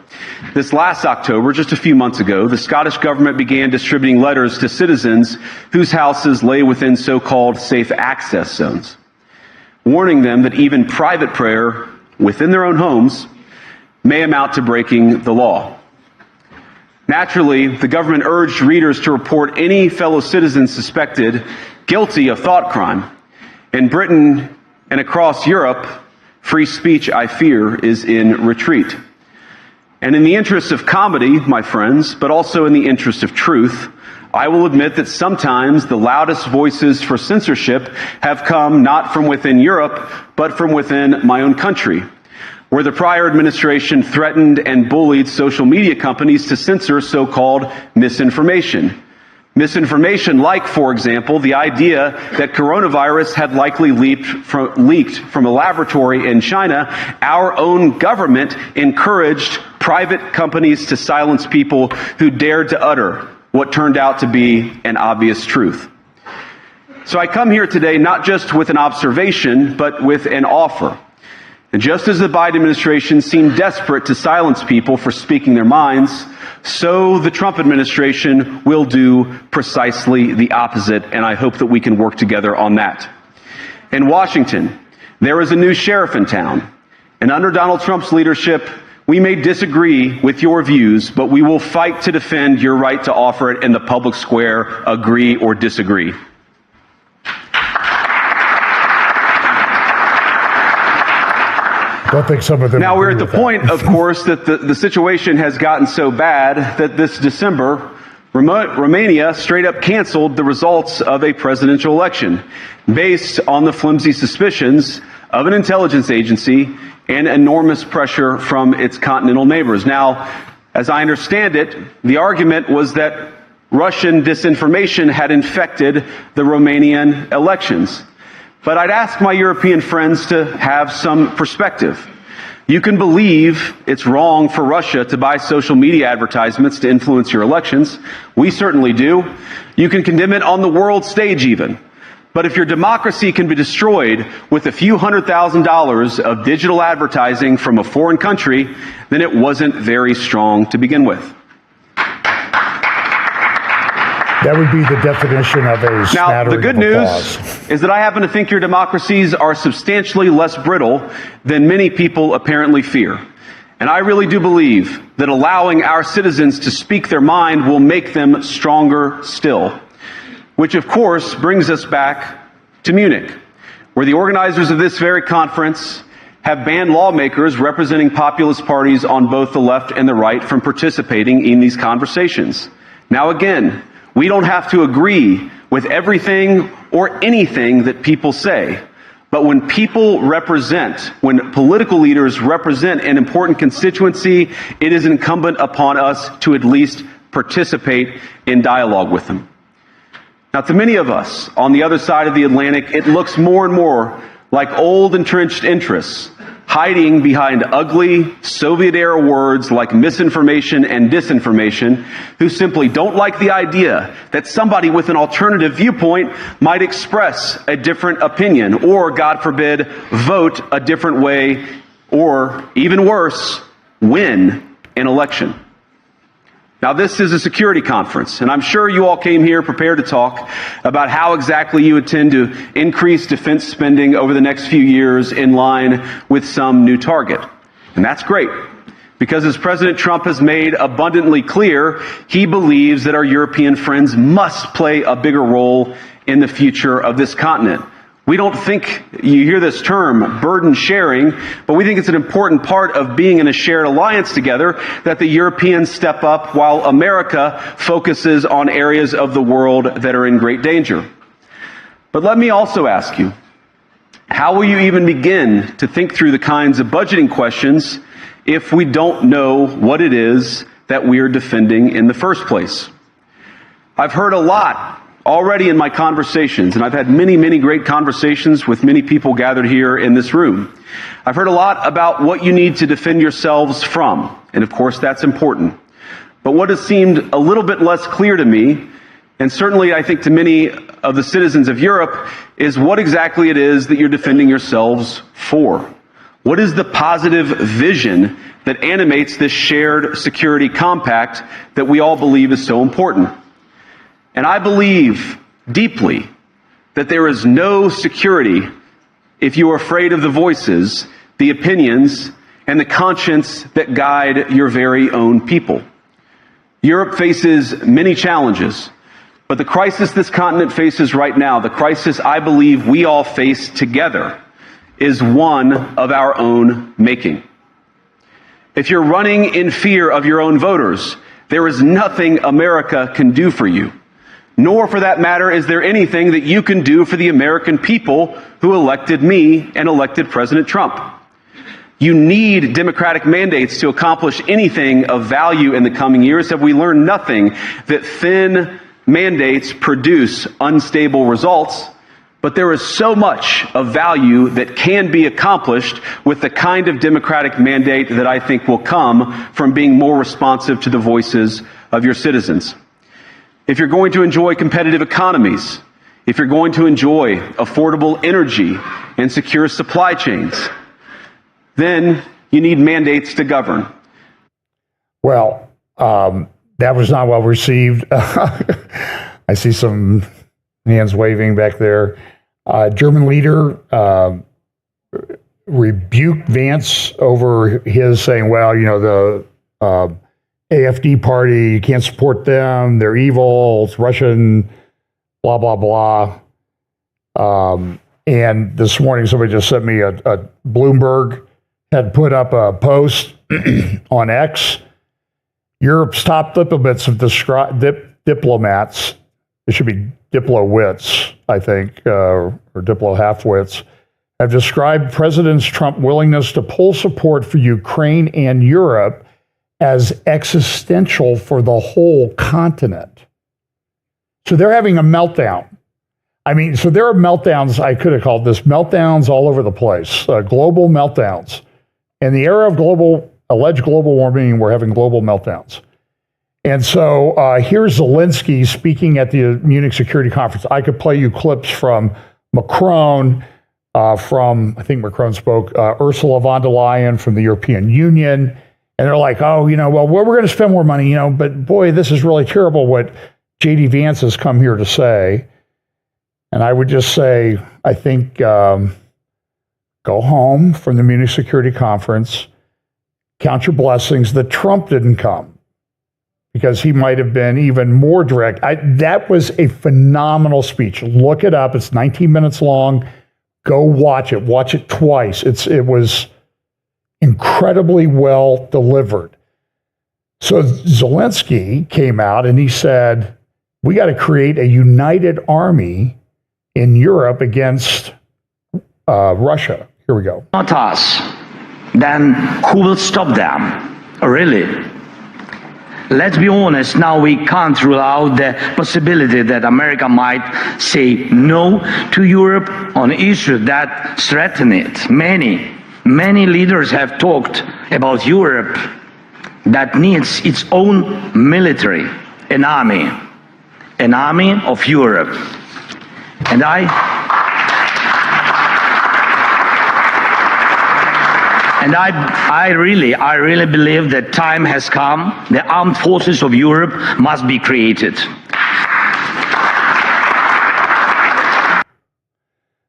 this last October, just a few months ago, the Scottish government began distributing letters to citizens whose houses lay within so-called safe access zones, warning them that even private prayer within their own homes may amount to breaking the law. Naturally, the government urged readers to report any fellow citizen suspected guilty of thought crime. In Britain and across Europe, free speech, I fear, is in retreat. And in the interest of comedy, my friends, but also in the interest of truth, I will admit that sometimes the loudest voices for censorship have come not from within Europe, but from within my own country. where the prior administration threatened and bullied social media companies to censor so-called misinformation. Misinformation like, for example, the idea that coronavirus had likely leaked from a laboratory in China. Our own government encouraged private companies to silence people who dared to utter what turned out to be an obvious truth. So I come here today not just with an observation, but with an offer. And just as the Biden administration seemed desperate to silence people for speaking their minds, so the Trump administration will do precisely the opposite, and I hope that we can work together on that. In Washington, there is a new sheriff in town, and under Donald Trump's leadership, we may disagree with your views, but we will fight to defend your right to offer it in the public square, agree or disagree. Don't think some of them. Now we're at the point, of course, that the situation has gotten so bad that this December, Romania straight up canceled the results of a presidential election based on the flimsy suspicions of an intelligence agency and enormous pressure from its continental neighbors. Now, as I understand it, the argument was that Russian disinformation had infected the Romanian elections. But I'd ask my European friends to have some perspective. You can believe it's wrong for Russia to buy social media advertisements to influence your elections. We certainly do. You can condemn it on the world stage even. But if your democracy can be destroyed with a few $100,000 of digital advertising from a foreign country, then it wasn't very strong to begin with. That would be the definition of a smattering Now, the good of news applause. is that I happen to think your democracies are substantially less brittle than many people apparently fear. And I really do believe that allowing our citizens to speak their mind will make them stronger still. Which, of course, brings us back to Munich, where the organizers of this very conference have banned lawmakers representing populist parties on both the left and the right from participating in these conversations. Now, again, we don't have to agree with everything or anything that people say. But when when political leaders represent an important constituency, it is incumbent upon us to at least participate in dialogue with them. Now, to many of us on the other side of the Atlantic, it looks more and more like old entrenched interests hiding behind ugly Soviet-era words like misinformation and disinformation, who simply don't like the idea that somebody with an alternative viewpoint might express a different opinion or, God forbid, vote a different way or, even worse, win an election. Now, this is a security conference, and I'm sure you all came here prepared to talk about how exactly you intend to increase defense spending over the next few years in line with some new target. And that's great, because as President Trump has made abundantly clear, he believes that our European friends must play a bigger role in the future of this continent. We don't think, you hear this term, burden sharing, but we think it's an important part of being in a shared alliance together that the Europeans step up while America focuses on areas of the world that are in great danger. But let me also ask you, how will you even begin to think through the kinds of budgeting questions if we don't know what it is that we are defending in the first place? I've heard a lot already in my conversations, and I've had many, many great conversations with many people gathered here in this room. I've heard a lot about what you need to defend yourselves from, and of course that's important. But what has seemed a little bit less clear to me, and certainly I think to many of the citizens of Europe, is what exactly it is that you're defending yourselves for. What is the positive vision that animates this shared security compact that we all believe is so important? And I believe deeply that there is no security if you are afraid of the voices, the opinions, and the conscience that guide your very own people. Europe faces many challenges, but the crisis this continent faces right now, the crisis I believe we all face together, is one of our own making. If you're running in fear of your own voters, there is nothing America can do for you. Nor, for that matter, is there anything that you can do for the American people who elected me and elected President Trump. You need democratic mandates to accomplish anything of value in the coming years. Have we learned nothing that thin mandates produce unstable results? But there is so much of value that can be accomplished with the kind of democratic mandate that I think will come from being more responsive to the voices of your citizens. If you're going to enjoy competitive economies, if you're going to enjoy affordable energy and secure supply chains, then you need mandates to govern. Well, that was not well received. I see some hands waving back there. German leader rebuked Vance over his saying, well, you know, the AfD party, you can't support them, they're evil, it's Russian, blah, blah, blah. And this morning, somebody just sent me a Bloomberg had put up a post on X. Europe's top diplomats have described diplomats. It should be Diplowits, I think, or Diplo halfwits, have described President Trump's willingness to pull support for Ukraine and Europe as existential for the whole continent. So they're having a meltdown. I mean, so there are meltdowns, I could have called this meltdowns all over the place, global meltdowns. In the era of alleged global warming, we're having global meltdowns. And so here's Zelensky speaking at the Munich Security Conference. I could play you clips from Macron, I think Macron spoke, Ursula von der Leyen from the European Union. And they're like, oh, you know, well, we're going to spend more money, you know, but boy, this is really terrible what J.D. Vance has come here to say. And I would just say, I think, go home from the Munich Security Conference, count your blessings that Trump didn't come, because he might have been even more direct. That was a phenomenal speech. Look it up. It's 19 minutes long. Go watch it. Watch it twice. It was incredibly well delivered. So Zelensky came out and he said, we got to create a united army in Europe against Russia. Here we go. Not us. Then who will stop them? Really? Let's be honest, now we can't rule out the possibility that America might say no to Europe on issues that threaten it. Many leaders have talked about Europe that needs its own military, an army of Europe. And I really believe that time has come. The armed forces of Europe must be created.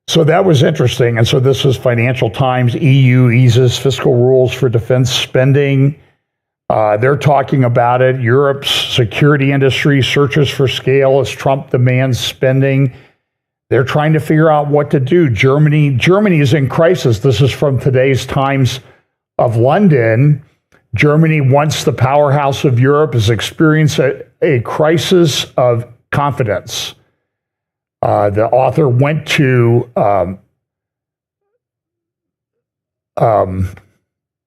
So that was interesting. And so this is Financial Times. EU eases fiscal rules for defense spending. They're talking about it. Europe's security industry searches for scale as Trump demands spending. They're trying to figure out what to do. Germany is in crisis. This is from today's Times of London. Germany, once the powerhouse of Europe, has experienced a crisis of confidence. The author went to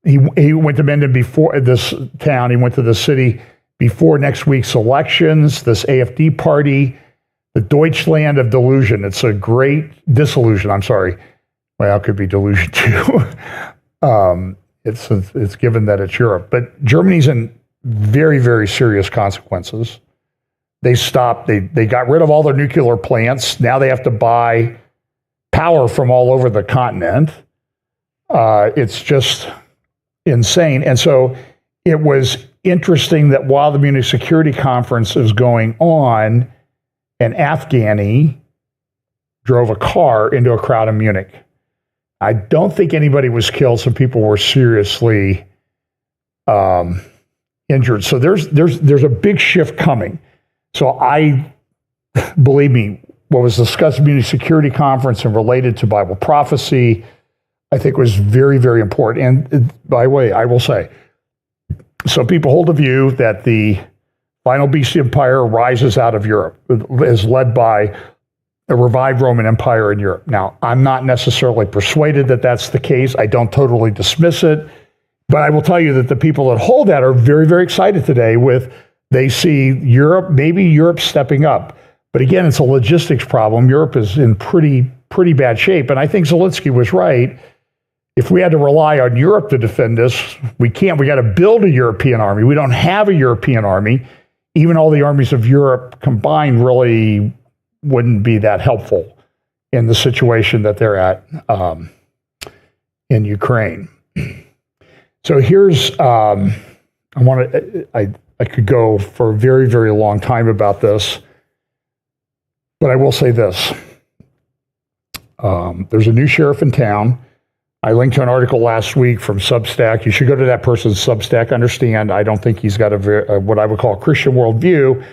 he went to Minden before this town. He went to the city before next week's elections. This AfD party. The Deutschland of delusion. It's a great disillusion. I'm sorry. Well, it could be delusion too. It's given that it's Europe, but Germany's in very, very serious consequences. They got rid of all their nuclear plants. Now they have to buy power from all over the continent. It's just insane. And so it was interesting that while the Munich Security Conference is going on, an Afghani drove a car into a crowd in Munich. I don't think anybody was killed. Some people were seriously injured. So there's a big shift coming. So believe me, what was discussed at the Munich Security Conference and related to Bible prophecy, I think was very, very important. And by the way, I will say, some people hold the view that the final beast empire rises out of Europe, is led by a revived Roman Empire in Europe. Now, I'm not necessarily persuaded that that's the case. I don't totally dismiss it, but I will tell you that the people that hold that are very, very excited today they see Europe, maybe Europe stepping up. But again, it's a logistics problem. Europe is in pretty bad shape. And I think Zelensky was right. If we had to rely on Europe to defend us, we can't. We got to build a European army. We don't have a European army. Even all the armies of Europe combined really wouldn't be that helpful in the situation that they're at in Ukraine. So here's, I could go for a very, very long time about this, but I will say this. There's a new sheriff in town. I linked to an article last week from Substack. You should go to that person's Substack. Understand, I don't think he's got what I would call a Christian worldview,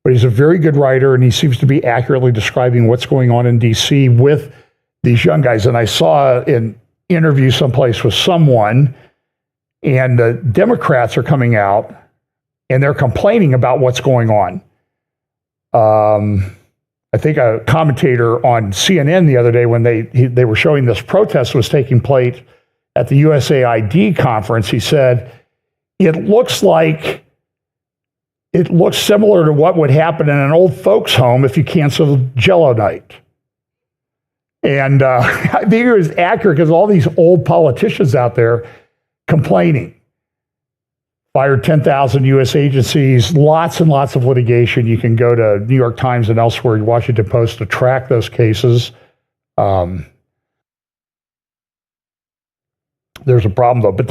but he's a very good writer, and he seems to be accurately describing what's going on in D.C. with these young guys. And I saw an interview someplace with someone, and the Democrats are coming out, and they're complaining about what's going on. I think a commentator on CNN the other day, when they were showing this protest was taking place at the USAID conference, he said, it looks similar to what would happen in an old folks' home if you canceled Jello night. And I think it was accurate because all these old politicians out there complaining. Fired 10,000 U.S. agencies, lots and lots of litigation. You can go to New York Times and elsewhere, Washington Post, to track those cases. There's a problem, though. But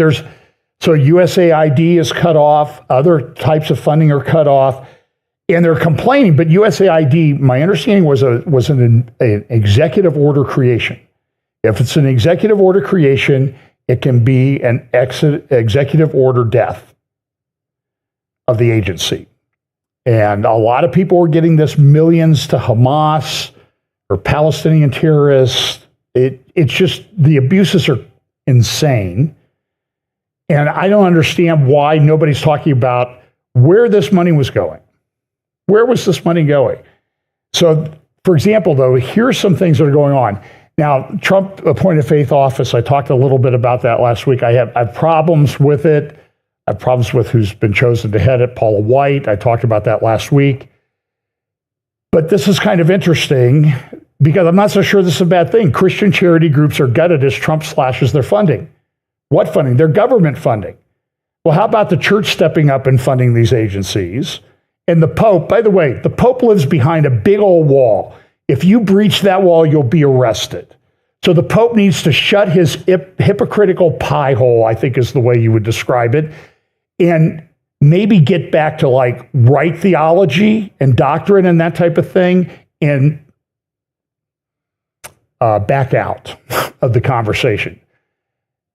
so USAID is cut off. Other types of funding are cut off. And they're complaining. But USAID, my understanding was an executive order creation. If it's an executive order creation, it can be an executive order death of the agency. And a lot of people were getting this millions to Hamas or Palestinian terrorists. It's just, the abuses are insane. And I don't understand why nobody's talking about where this money was going. Where was this money going? So, for example, though, here's some things that are going on. Now, Trump appointed faith office. I talked a little bit about that last week. I have problems with it. I have problems with who's been chosen to head it, Paula White. I talked about that last week. But this is kind of interesting because I'm not so sure this is a bad thing. Christian charity groups are gutted as Trump slashes their funding. What funding? Their government funding. Well, how about the church stepping up and funding these agencies? And the Pope, by the way, the Pope lives behind a big old wall. If you breach that wall, you'll be arrested. So the Pope needs to shut his hypocritical pie hole, I think is the way you would describe it, and maybe get back to like right theology and doctrine and that type of thing, and back out of the conversation.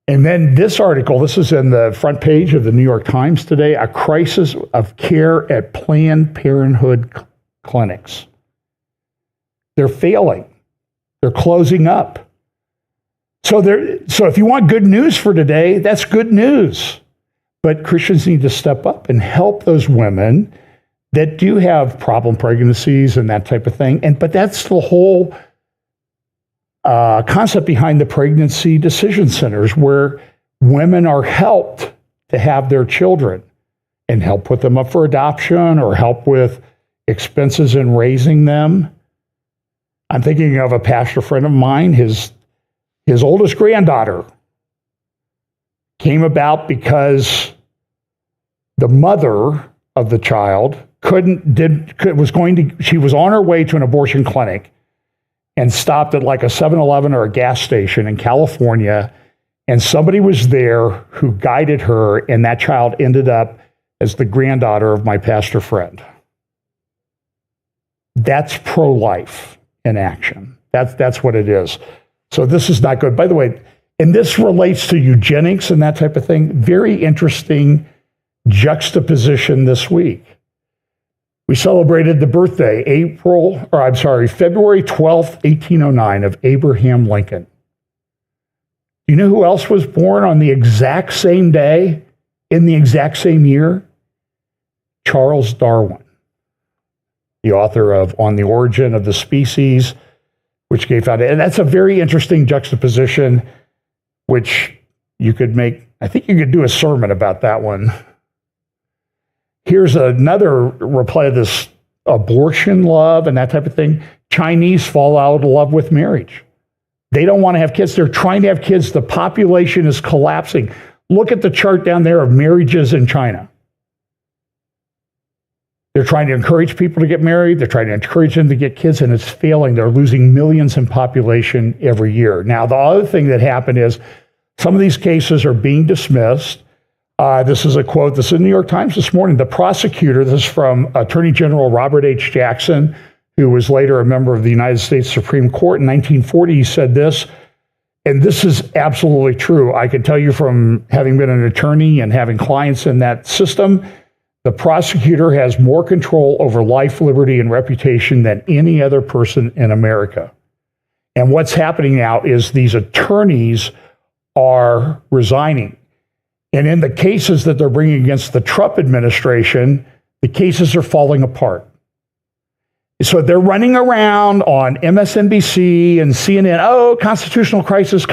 And then this article, this is in the front page of the New York Times today, a crisis of care at Planned Parenthood clinics. They're failing. They're closing up. So if you want good news for today, that's good news. But Christians need to step up and help those women that do have problem pregnancies and that type of thing. But that's the whole concept behind the pregnancy decision centers, where women are helped to have their children and help put them up for adoption or help with expenses in raising them. I'm thinking of a pastor friend of mine, his oldest granddaughter came about because the mother of the child she was on her way to an abortion clinic and stopped at like a 7-Eleven or a gas station in California, and somebody was there who guided her, and that child ended up as the granddaughter of my pastor friend. That's pro-life in action. That's what it is. So this is not good. By the way, and this relates to eugenics and that type of thing. Very interesting juxtaposition this week. We celebrated the birthday, February 12th, 1809, of Abraham Lincoln. Do you know who else was born on the exact same day, in the exact same year? Charles Darwin, the author of On the Origin of the Species, which gay foundation. And that's a very interesting juxtaposition, which you could make, I think you could do a sermon about that one. Here's another reply to this abortion love and that type of thing. Chinese fall out of love with marriage. They don't want to have kids. They're trying to have kids. The population is collapsing. Look at the chart down there of marriages in China. They're trying to encourage people to get married. They're trying to encourage them to get kids, and it's failing. They're losing millions in population every year. Now, the other thing that happened is some of these cases are being dismissed. This is a quote. This is in the New York Times this morning. The prosecutor, this is from Attorney General Robert H. Jackson, who was later a member of the United States Supreme Court in 1940, he said this, and this is absolutely true. I can tell you from having been an attorney and having clients in that system, the prosecutor has more control over life, liberty, and reputation than any other person in America. And what's happening now is these attorneys are resigning. And in the cases that they're bringing against the Trump administration, the cases are falling apart. So they're running around on MSNBC and CNN. Oh, constitutional crisis.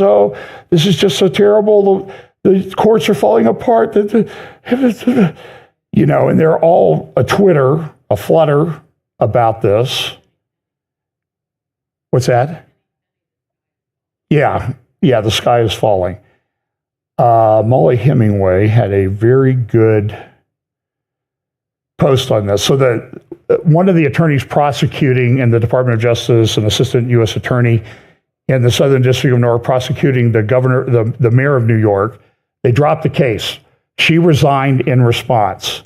Oh, this is just so terrible. The courts are falling apart. You know, and they're all a flutter about this. What's that? Yeah, the sky is falling. Molly Hemingway had a very good post on this. So that one of the attorneys prosecuting in the Department of Justice, an assistant U.S. attorney in the Southern District of New York, prosecuting the governor, the mayor of New York, they dropped the case. She resigned in response.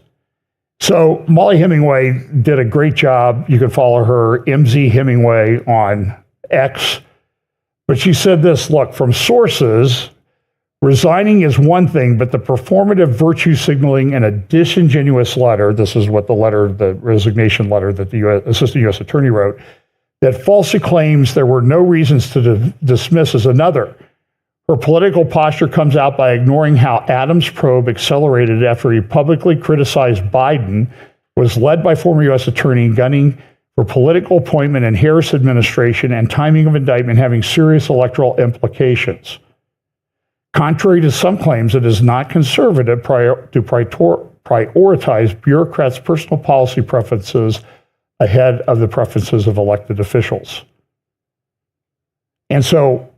So Molly Hemingway did a great job. You can follow her, MZ Hemingway, on X. But she said this, look, from sources, resigning is one thing, but the performative virtue signaling in a disingenuous letter, this is what the resignation letter that the assistant U.S. attorney wrote, that falsely claims there were no reasons to dismiss is another. Her political posture comes out by ignoring how Adams' probe accelerated after he publicly criticized Biden, was led by former U.S. attorney gunning for political appointment in Harris administration and timing of indictment having serious electoral implications. Contrary to some claims, it is not conservative to prioritize bureaucrats' personal policy preferences ahead of the preferences of elected officials. And so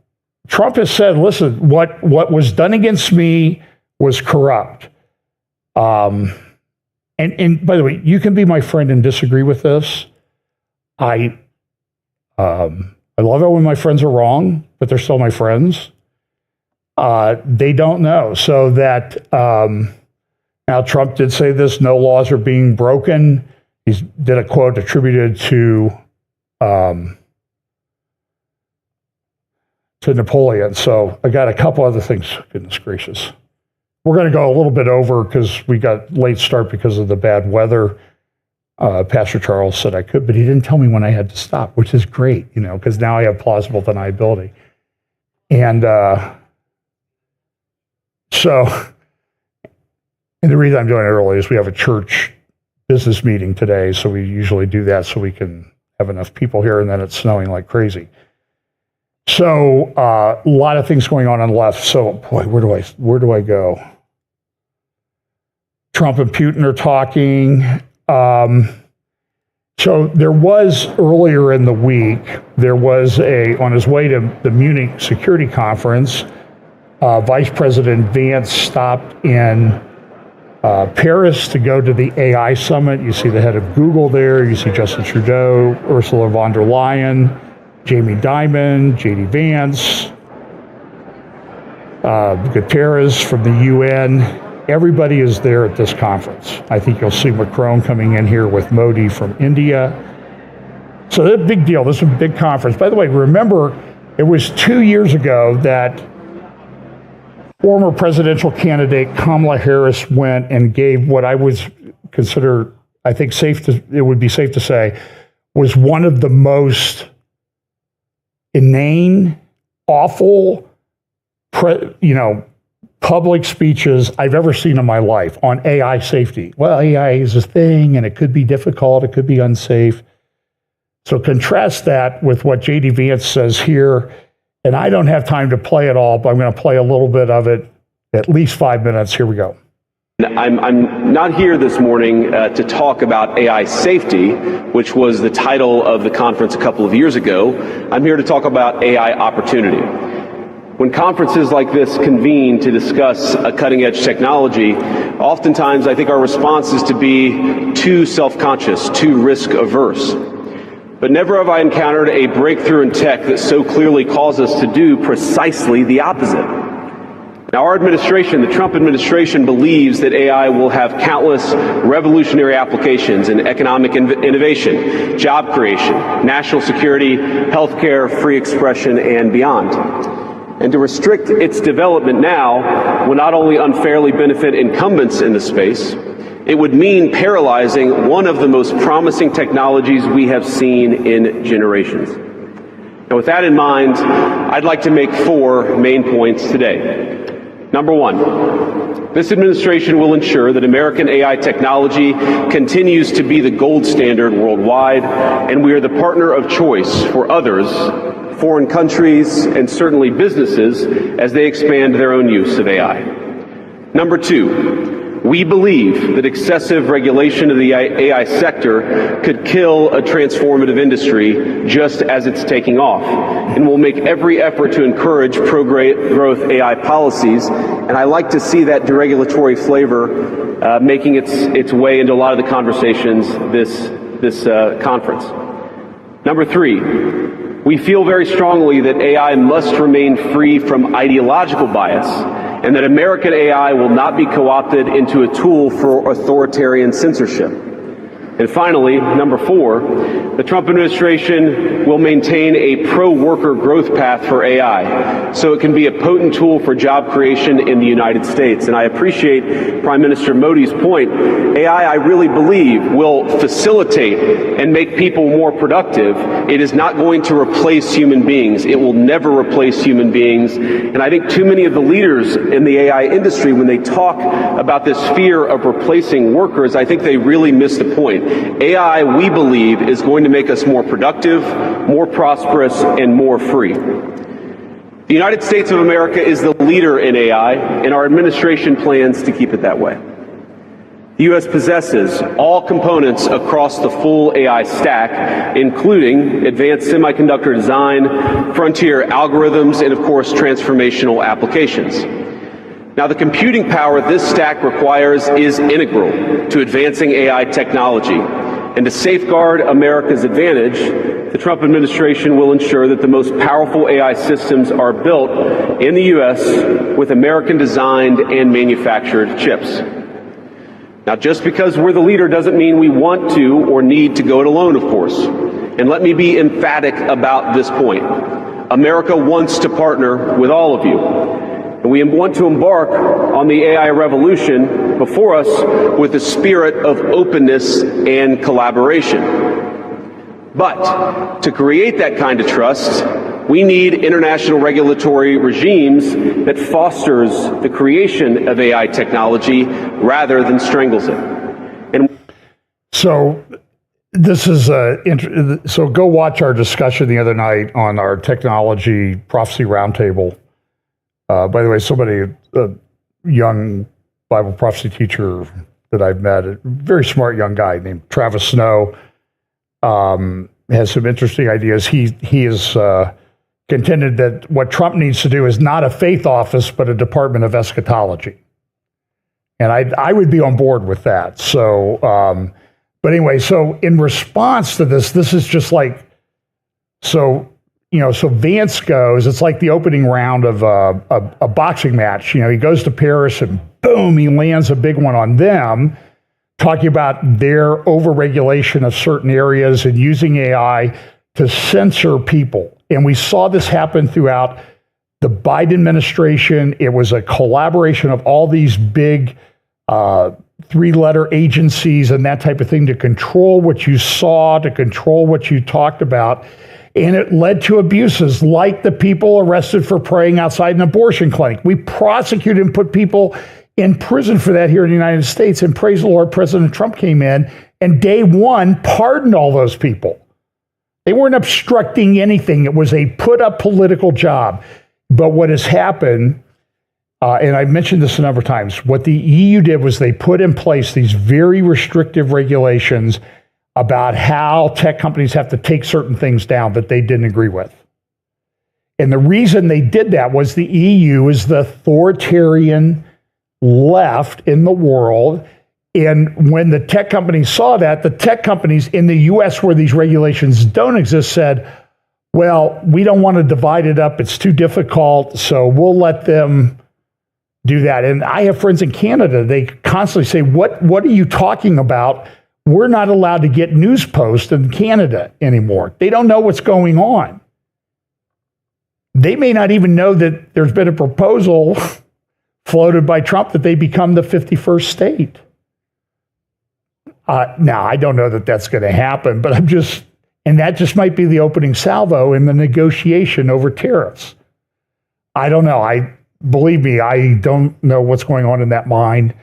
Trump has said, listen, what was done against me was corrupt. And by the way, you can be my friend and disagree with this. I love it when my friends are wrong, but they're still my friends. They don't know. So that now Trump did say this, no laws are being broken. He did a quote attributed to Napoleon. So I got a couple other things. Goodness gracious. We're going to go a little bit over because we got late start because of the bad weather. Pastor Charles said I could, but he didn't tell me when I had to stop, which is great, because now I have plausible deniability. And and the reason I'm doing it early is we have a church business meeting today, so we usually do that so we can have enough people here, and then it's snowing like crazy. So a lot of things going on the left. So boy, where do I go? Trump and Putin are talking. So there was earlier in the week, on his way to the Munich security conference, Vice President Vance stopped in Paris to go to the AI summit. You see the head of Google there. You see Justin Trudeau, Ursula von der Leyen, Jamie Dimon, J.D. Vance, Guterres from the UN. Everybody is there at this conference. I think you'll see Macron coming in here with Modi from India. So that's a big deal. This is a big conference. By the way, remember, it was 2 years ago that former presidential candidate Kamala Harris went and gave what I would consider, I think it would be safe to say, was one of the most inane, awful, public speeches I've ever seen in my life on AI safety. Well, AI is a thing, and it could be difficult, it could be unsafe. So contrast that with what J.D. Vance says here, and I don't have time to play it all, but I'm going to play a little bit of it, at least 5 minutes. Here we go. I'm not here this morning to talk about AI safety, which was the title of the conference a couple of years ago. I'm here to talk about AI opportunity. When conferences like this convene to discuss a cutting-edge technology, oftentimes I think our response is to be too self-conscious, too risk-averse. But never have I encountered a breakthrough in tech that so clearly calls us to do precisely the opposite. Now, our administration, the Trump administration, believes that AI will have countless revolutionary applications in economic innovation, job creation, national security, healthcare, free expression, and beyond. And to restrict its development now will not only unfairly benefit incumbents in the space, it would mean paralyzing one of the most promising technologies we have seen in generations. Now, with that in mind, I'd like to make 4 main points today. Number 1, this administration will ensure that American AI technology continues to be the gold standard worldwide, and we are the partner of choice for others, foreign countries, and certainly businesses as they expand their own use of AI. Number 2, we believe that excessive regulation of the AI sector could kill a transformative industry just as it's taking off, and we'll make every effort to encourage pro-growth AI policies, and I like to see that deregulatory flavor making its way into a lot of the conversations this conference. Number 3, we feel very strongly that AI must remain free from ideological bias, and that American AI will not be co-opted into a tool for authoritarian censorship. And finally, number 4, the Trump administration will maintain a pro-worker growth path for AI, so it can be a potent tool for job creation in the United States. And I appreciate Prime Minister Modi's point. AI, I really believe, will facilitate and make people more productive. It is not going to replace human beings. It will never replace human beings. And I think too many of the leaders in the AI industry, when they talk about this fear of replacing workers, I think they really miss the point. AI, we believe, is going to make us more productive, more prosperous, and more free. The United States of America is the leader in AI, and our administration plans to keep it that way. The U.S. possesses all components across the full AI stack, including advanced semiconductor design, frontier algorithms, and of course, transformational applications. Now, the computing power this stack requires is integral to advancing AI technology. And to safeguard America's advantage, the Trump administration will ensure that the most powerful AI systems are built in the U.S. with American-designed and manufactured chips. Now, just because we're the leader doesn't mean we want to or need to go it alone, of course. And let me be emphatic about this point. America wants to partner with all of you. And we want to embark on the AI revolution before us with a spirit of openness and collaboration. But to create that kind of trust, we need international regulatory regimes that fosters the creation of AI technology rather than strangles it. And so this is so go watch our discussion the other night on our technology prophecy roundtable. By the way, somebody, a young Bible prophecy teacher that I've met, a very smart young guy named Travis Snow, has some interesting ideas. He has contended that what Trump needs to do is not a faith office, but a Department of Eschatology. And I would be on board with that. So, but anyway, so in response to this is just like, so Vance goes, it's like the opening round of a boxing match. He goes to Paris and boom, he lands a big one on them, talking about their overregulation of certain areas and using AI to censor people. And we saw this happen throughout the Biden administration. It was a collaboration of all these big 3-letter agencies and that type of thing to control what you saw, to control what you talked about. And it led to abuses like the people arrested for praying outside an abortion clinic. We prosecuted and put people in prison for that here in the United States. And praise the Lord, President Trump came in and day one pardoned all those people. They weren't obstructing anything. It was a put-up political job. But what has happened, and I've mentioned this a number of times, what the EU did was they put in place these very restrictive regulations about how tech companies have to take certain things down that they didn't agree with. And the reason they did that was the EU is the authoritarian left in the world. And when the tech companies saw that, the tech companies in the US where these regulations don't exist said, well, we don't want to divide it up. It's too difficult. So we'll let them do that. And I have friends in Canada. They constantly say, what are you talking about? We're not allowed to get news posts in Canada anymore. They don't know what's going on. They may not even know that there's been a proposal floated by Trump that they become the 51st state. Now, I don't know that that's going to happen, but and that just might be the opening salvo in the negotiation over tariffs. I don't know. Believe me, I don't know what's going on in that mind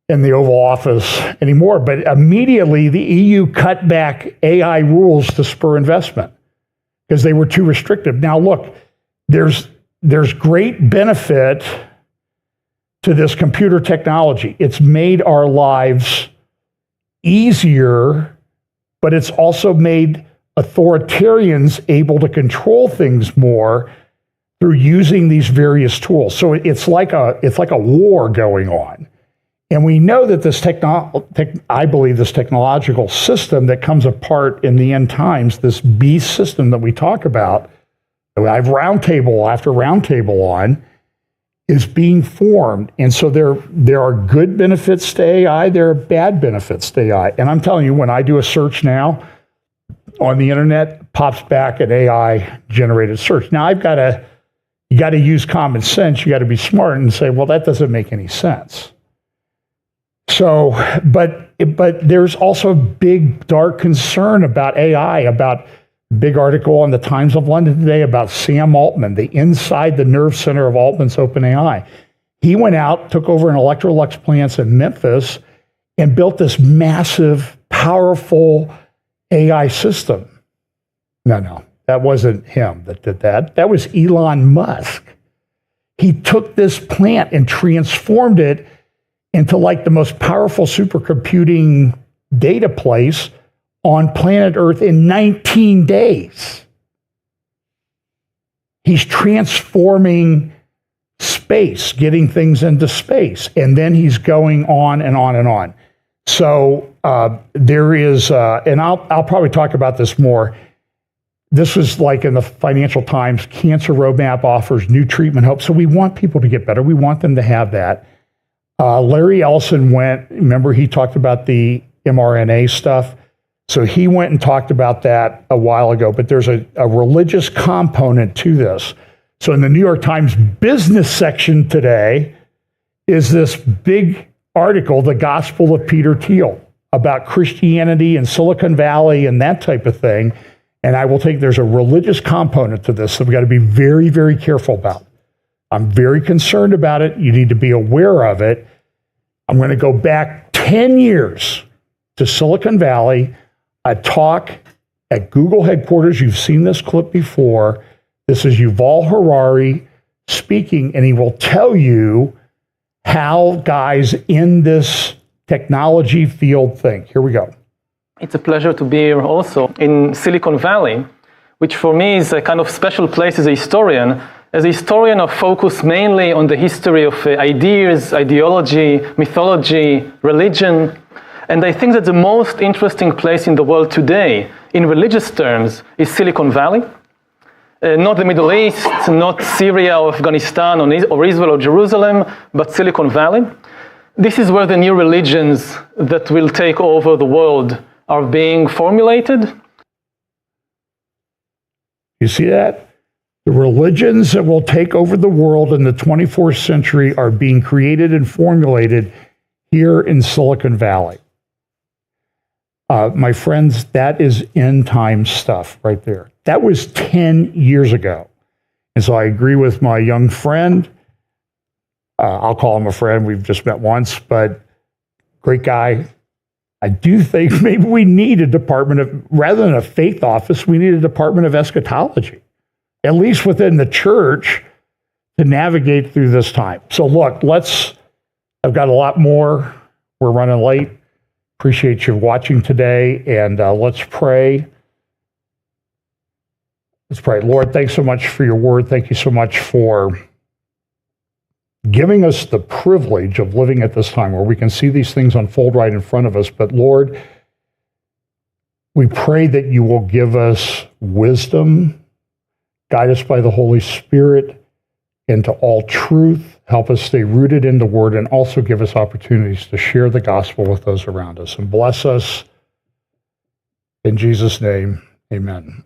in the Oval Office anymore. But immediately the EU cut back AI rules to spur investment because they were too restrictive. Now, look, there's great benefit to this computer technology. It's made our lives easier, but it's also made authoritarians able to control things more through using these various tools. So it's like a war going on. And we know that I believe this technological system that comes apart in the end times, this beast system that we talk about, that I have roundtable after roundtable on, is being formed. And so there are good benefits to AI, there are bad benefits to AI. And I'm telling you, when I do a search now on the internet, pops back an AI generated search. Now you got to use common sense. You got to be smart and say, well, that doesn't make any sense. So, but there's also a big, dark concern about AI, about big article on the Times of London today about Sam Altman, the inside the nerve center of Altman's OpenAI. He went out, took over an Electrolux plant in Memphis, and built this massive, powerful AI system. No, that wasn't him that did that. That was Elon Musk. He took this plant and transformed it into like the most powerful supercomputing data place on planet Earth in 19 days. He's transforming space, getting things into space, and then he's going on and on and on. So there is, and I'll probably talk about this more. This was like in the Financial Times, cancer roadmap offers new treatment hope. So we want people to get better. We want them to have that. Larry Ellison remember he talked about the mRNA stuff. So he went and talked about that a while ago, but there's a religious component to this. So in the New York Times business section today is this big article, The Gospel of Peter Thiel, about Christianity and Silicon Valley and that type of thing. And there's a religious component to this that we've got to be very, very careful about. I'm very concerned about it. You need to be aware of it. I'm going to go back 10 years to Silicon Valley, a talk at Google headquarters. You've seen this clip before. This is Yuval Harari speaking, and he will tell you how guys in this technology field think. Here we go. It's a pleasure to be here also in Silicon Valley, which for me is a kind of special place as a historian. As a historian, I focus mainly on the history of ideas, ideology, mythology, religion. And I think that the most interesting place in the world today, in religious terms, is Silicon Valley. Not the Middle East, not Syria or Afghanistan or Israel or Jerusalem, but Silicon Valley. This is where the new religions that will take over the world are being formulated. You see that? The religions that will take over the world in the 24th century are being created and formulated here in Silicon Valley. My friends, that is end time stuff right there. That was 10 years ago. And so I agree with my young friend. I'll call him a friend. We've just met once, but great guy. I do think maybe we need a department of, rather than a faith office, we need a department of eschatology, at least within the church, to navigate through this time. So look, I've got a lot more. We're running late. Appreciate you watching today, and let's pray. Let's pray. Lord, thanks so much for your word. Thank you so much for giving us the privilege of living at this time where we can see these things unfold right in front of us. But Lord, we pray that you will give us wisdom, guide us by the Holy Spirit into all truth, help us stay rooted in the word, and also give us opportunities to share the gospel with those around us. And bless us. In Jesus' name, amen.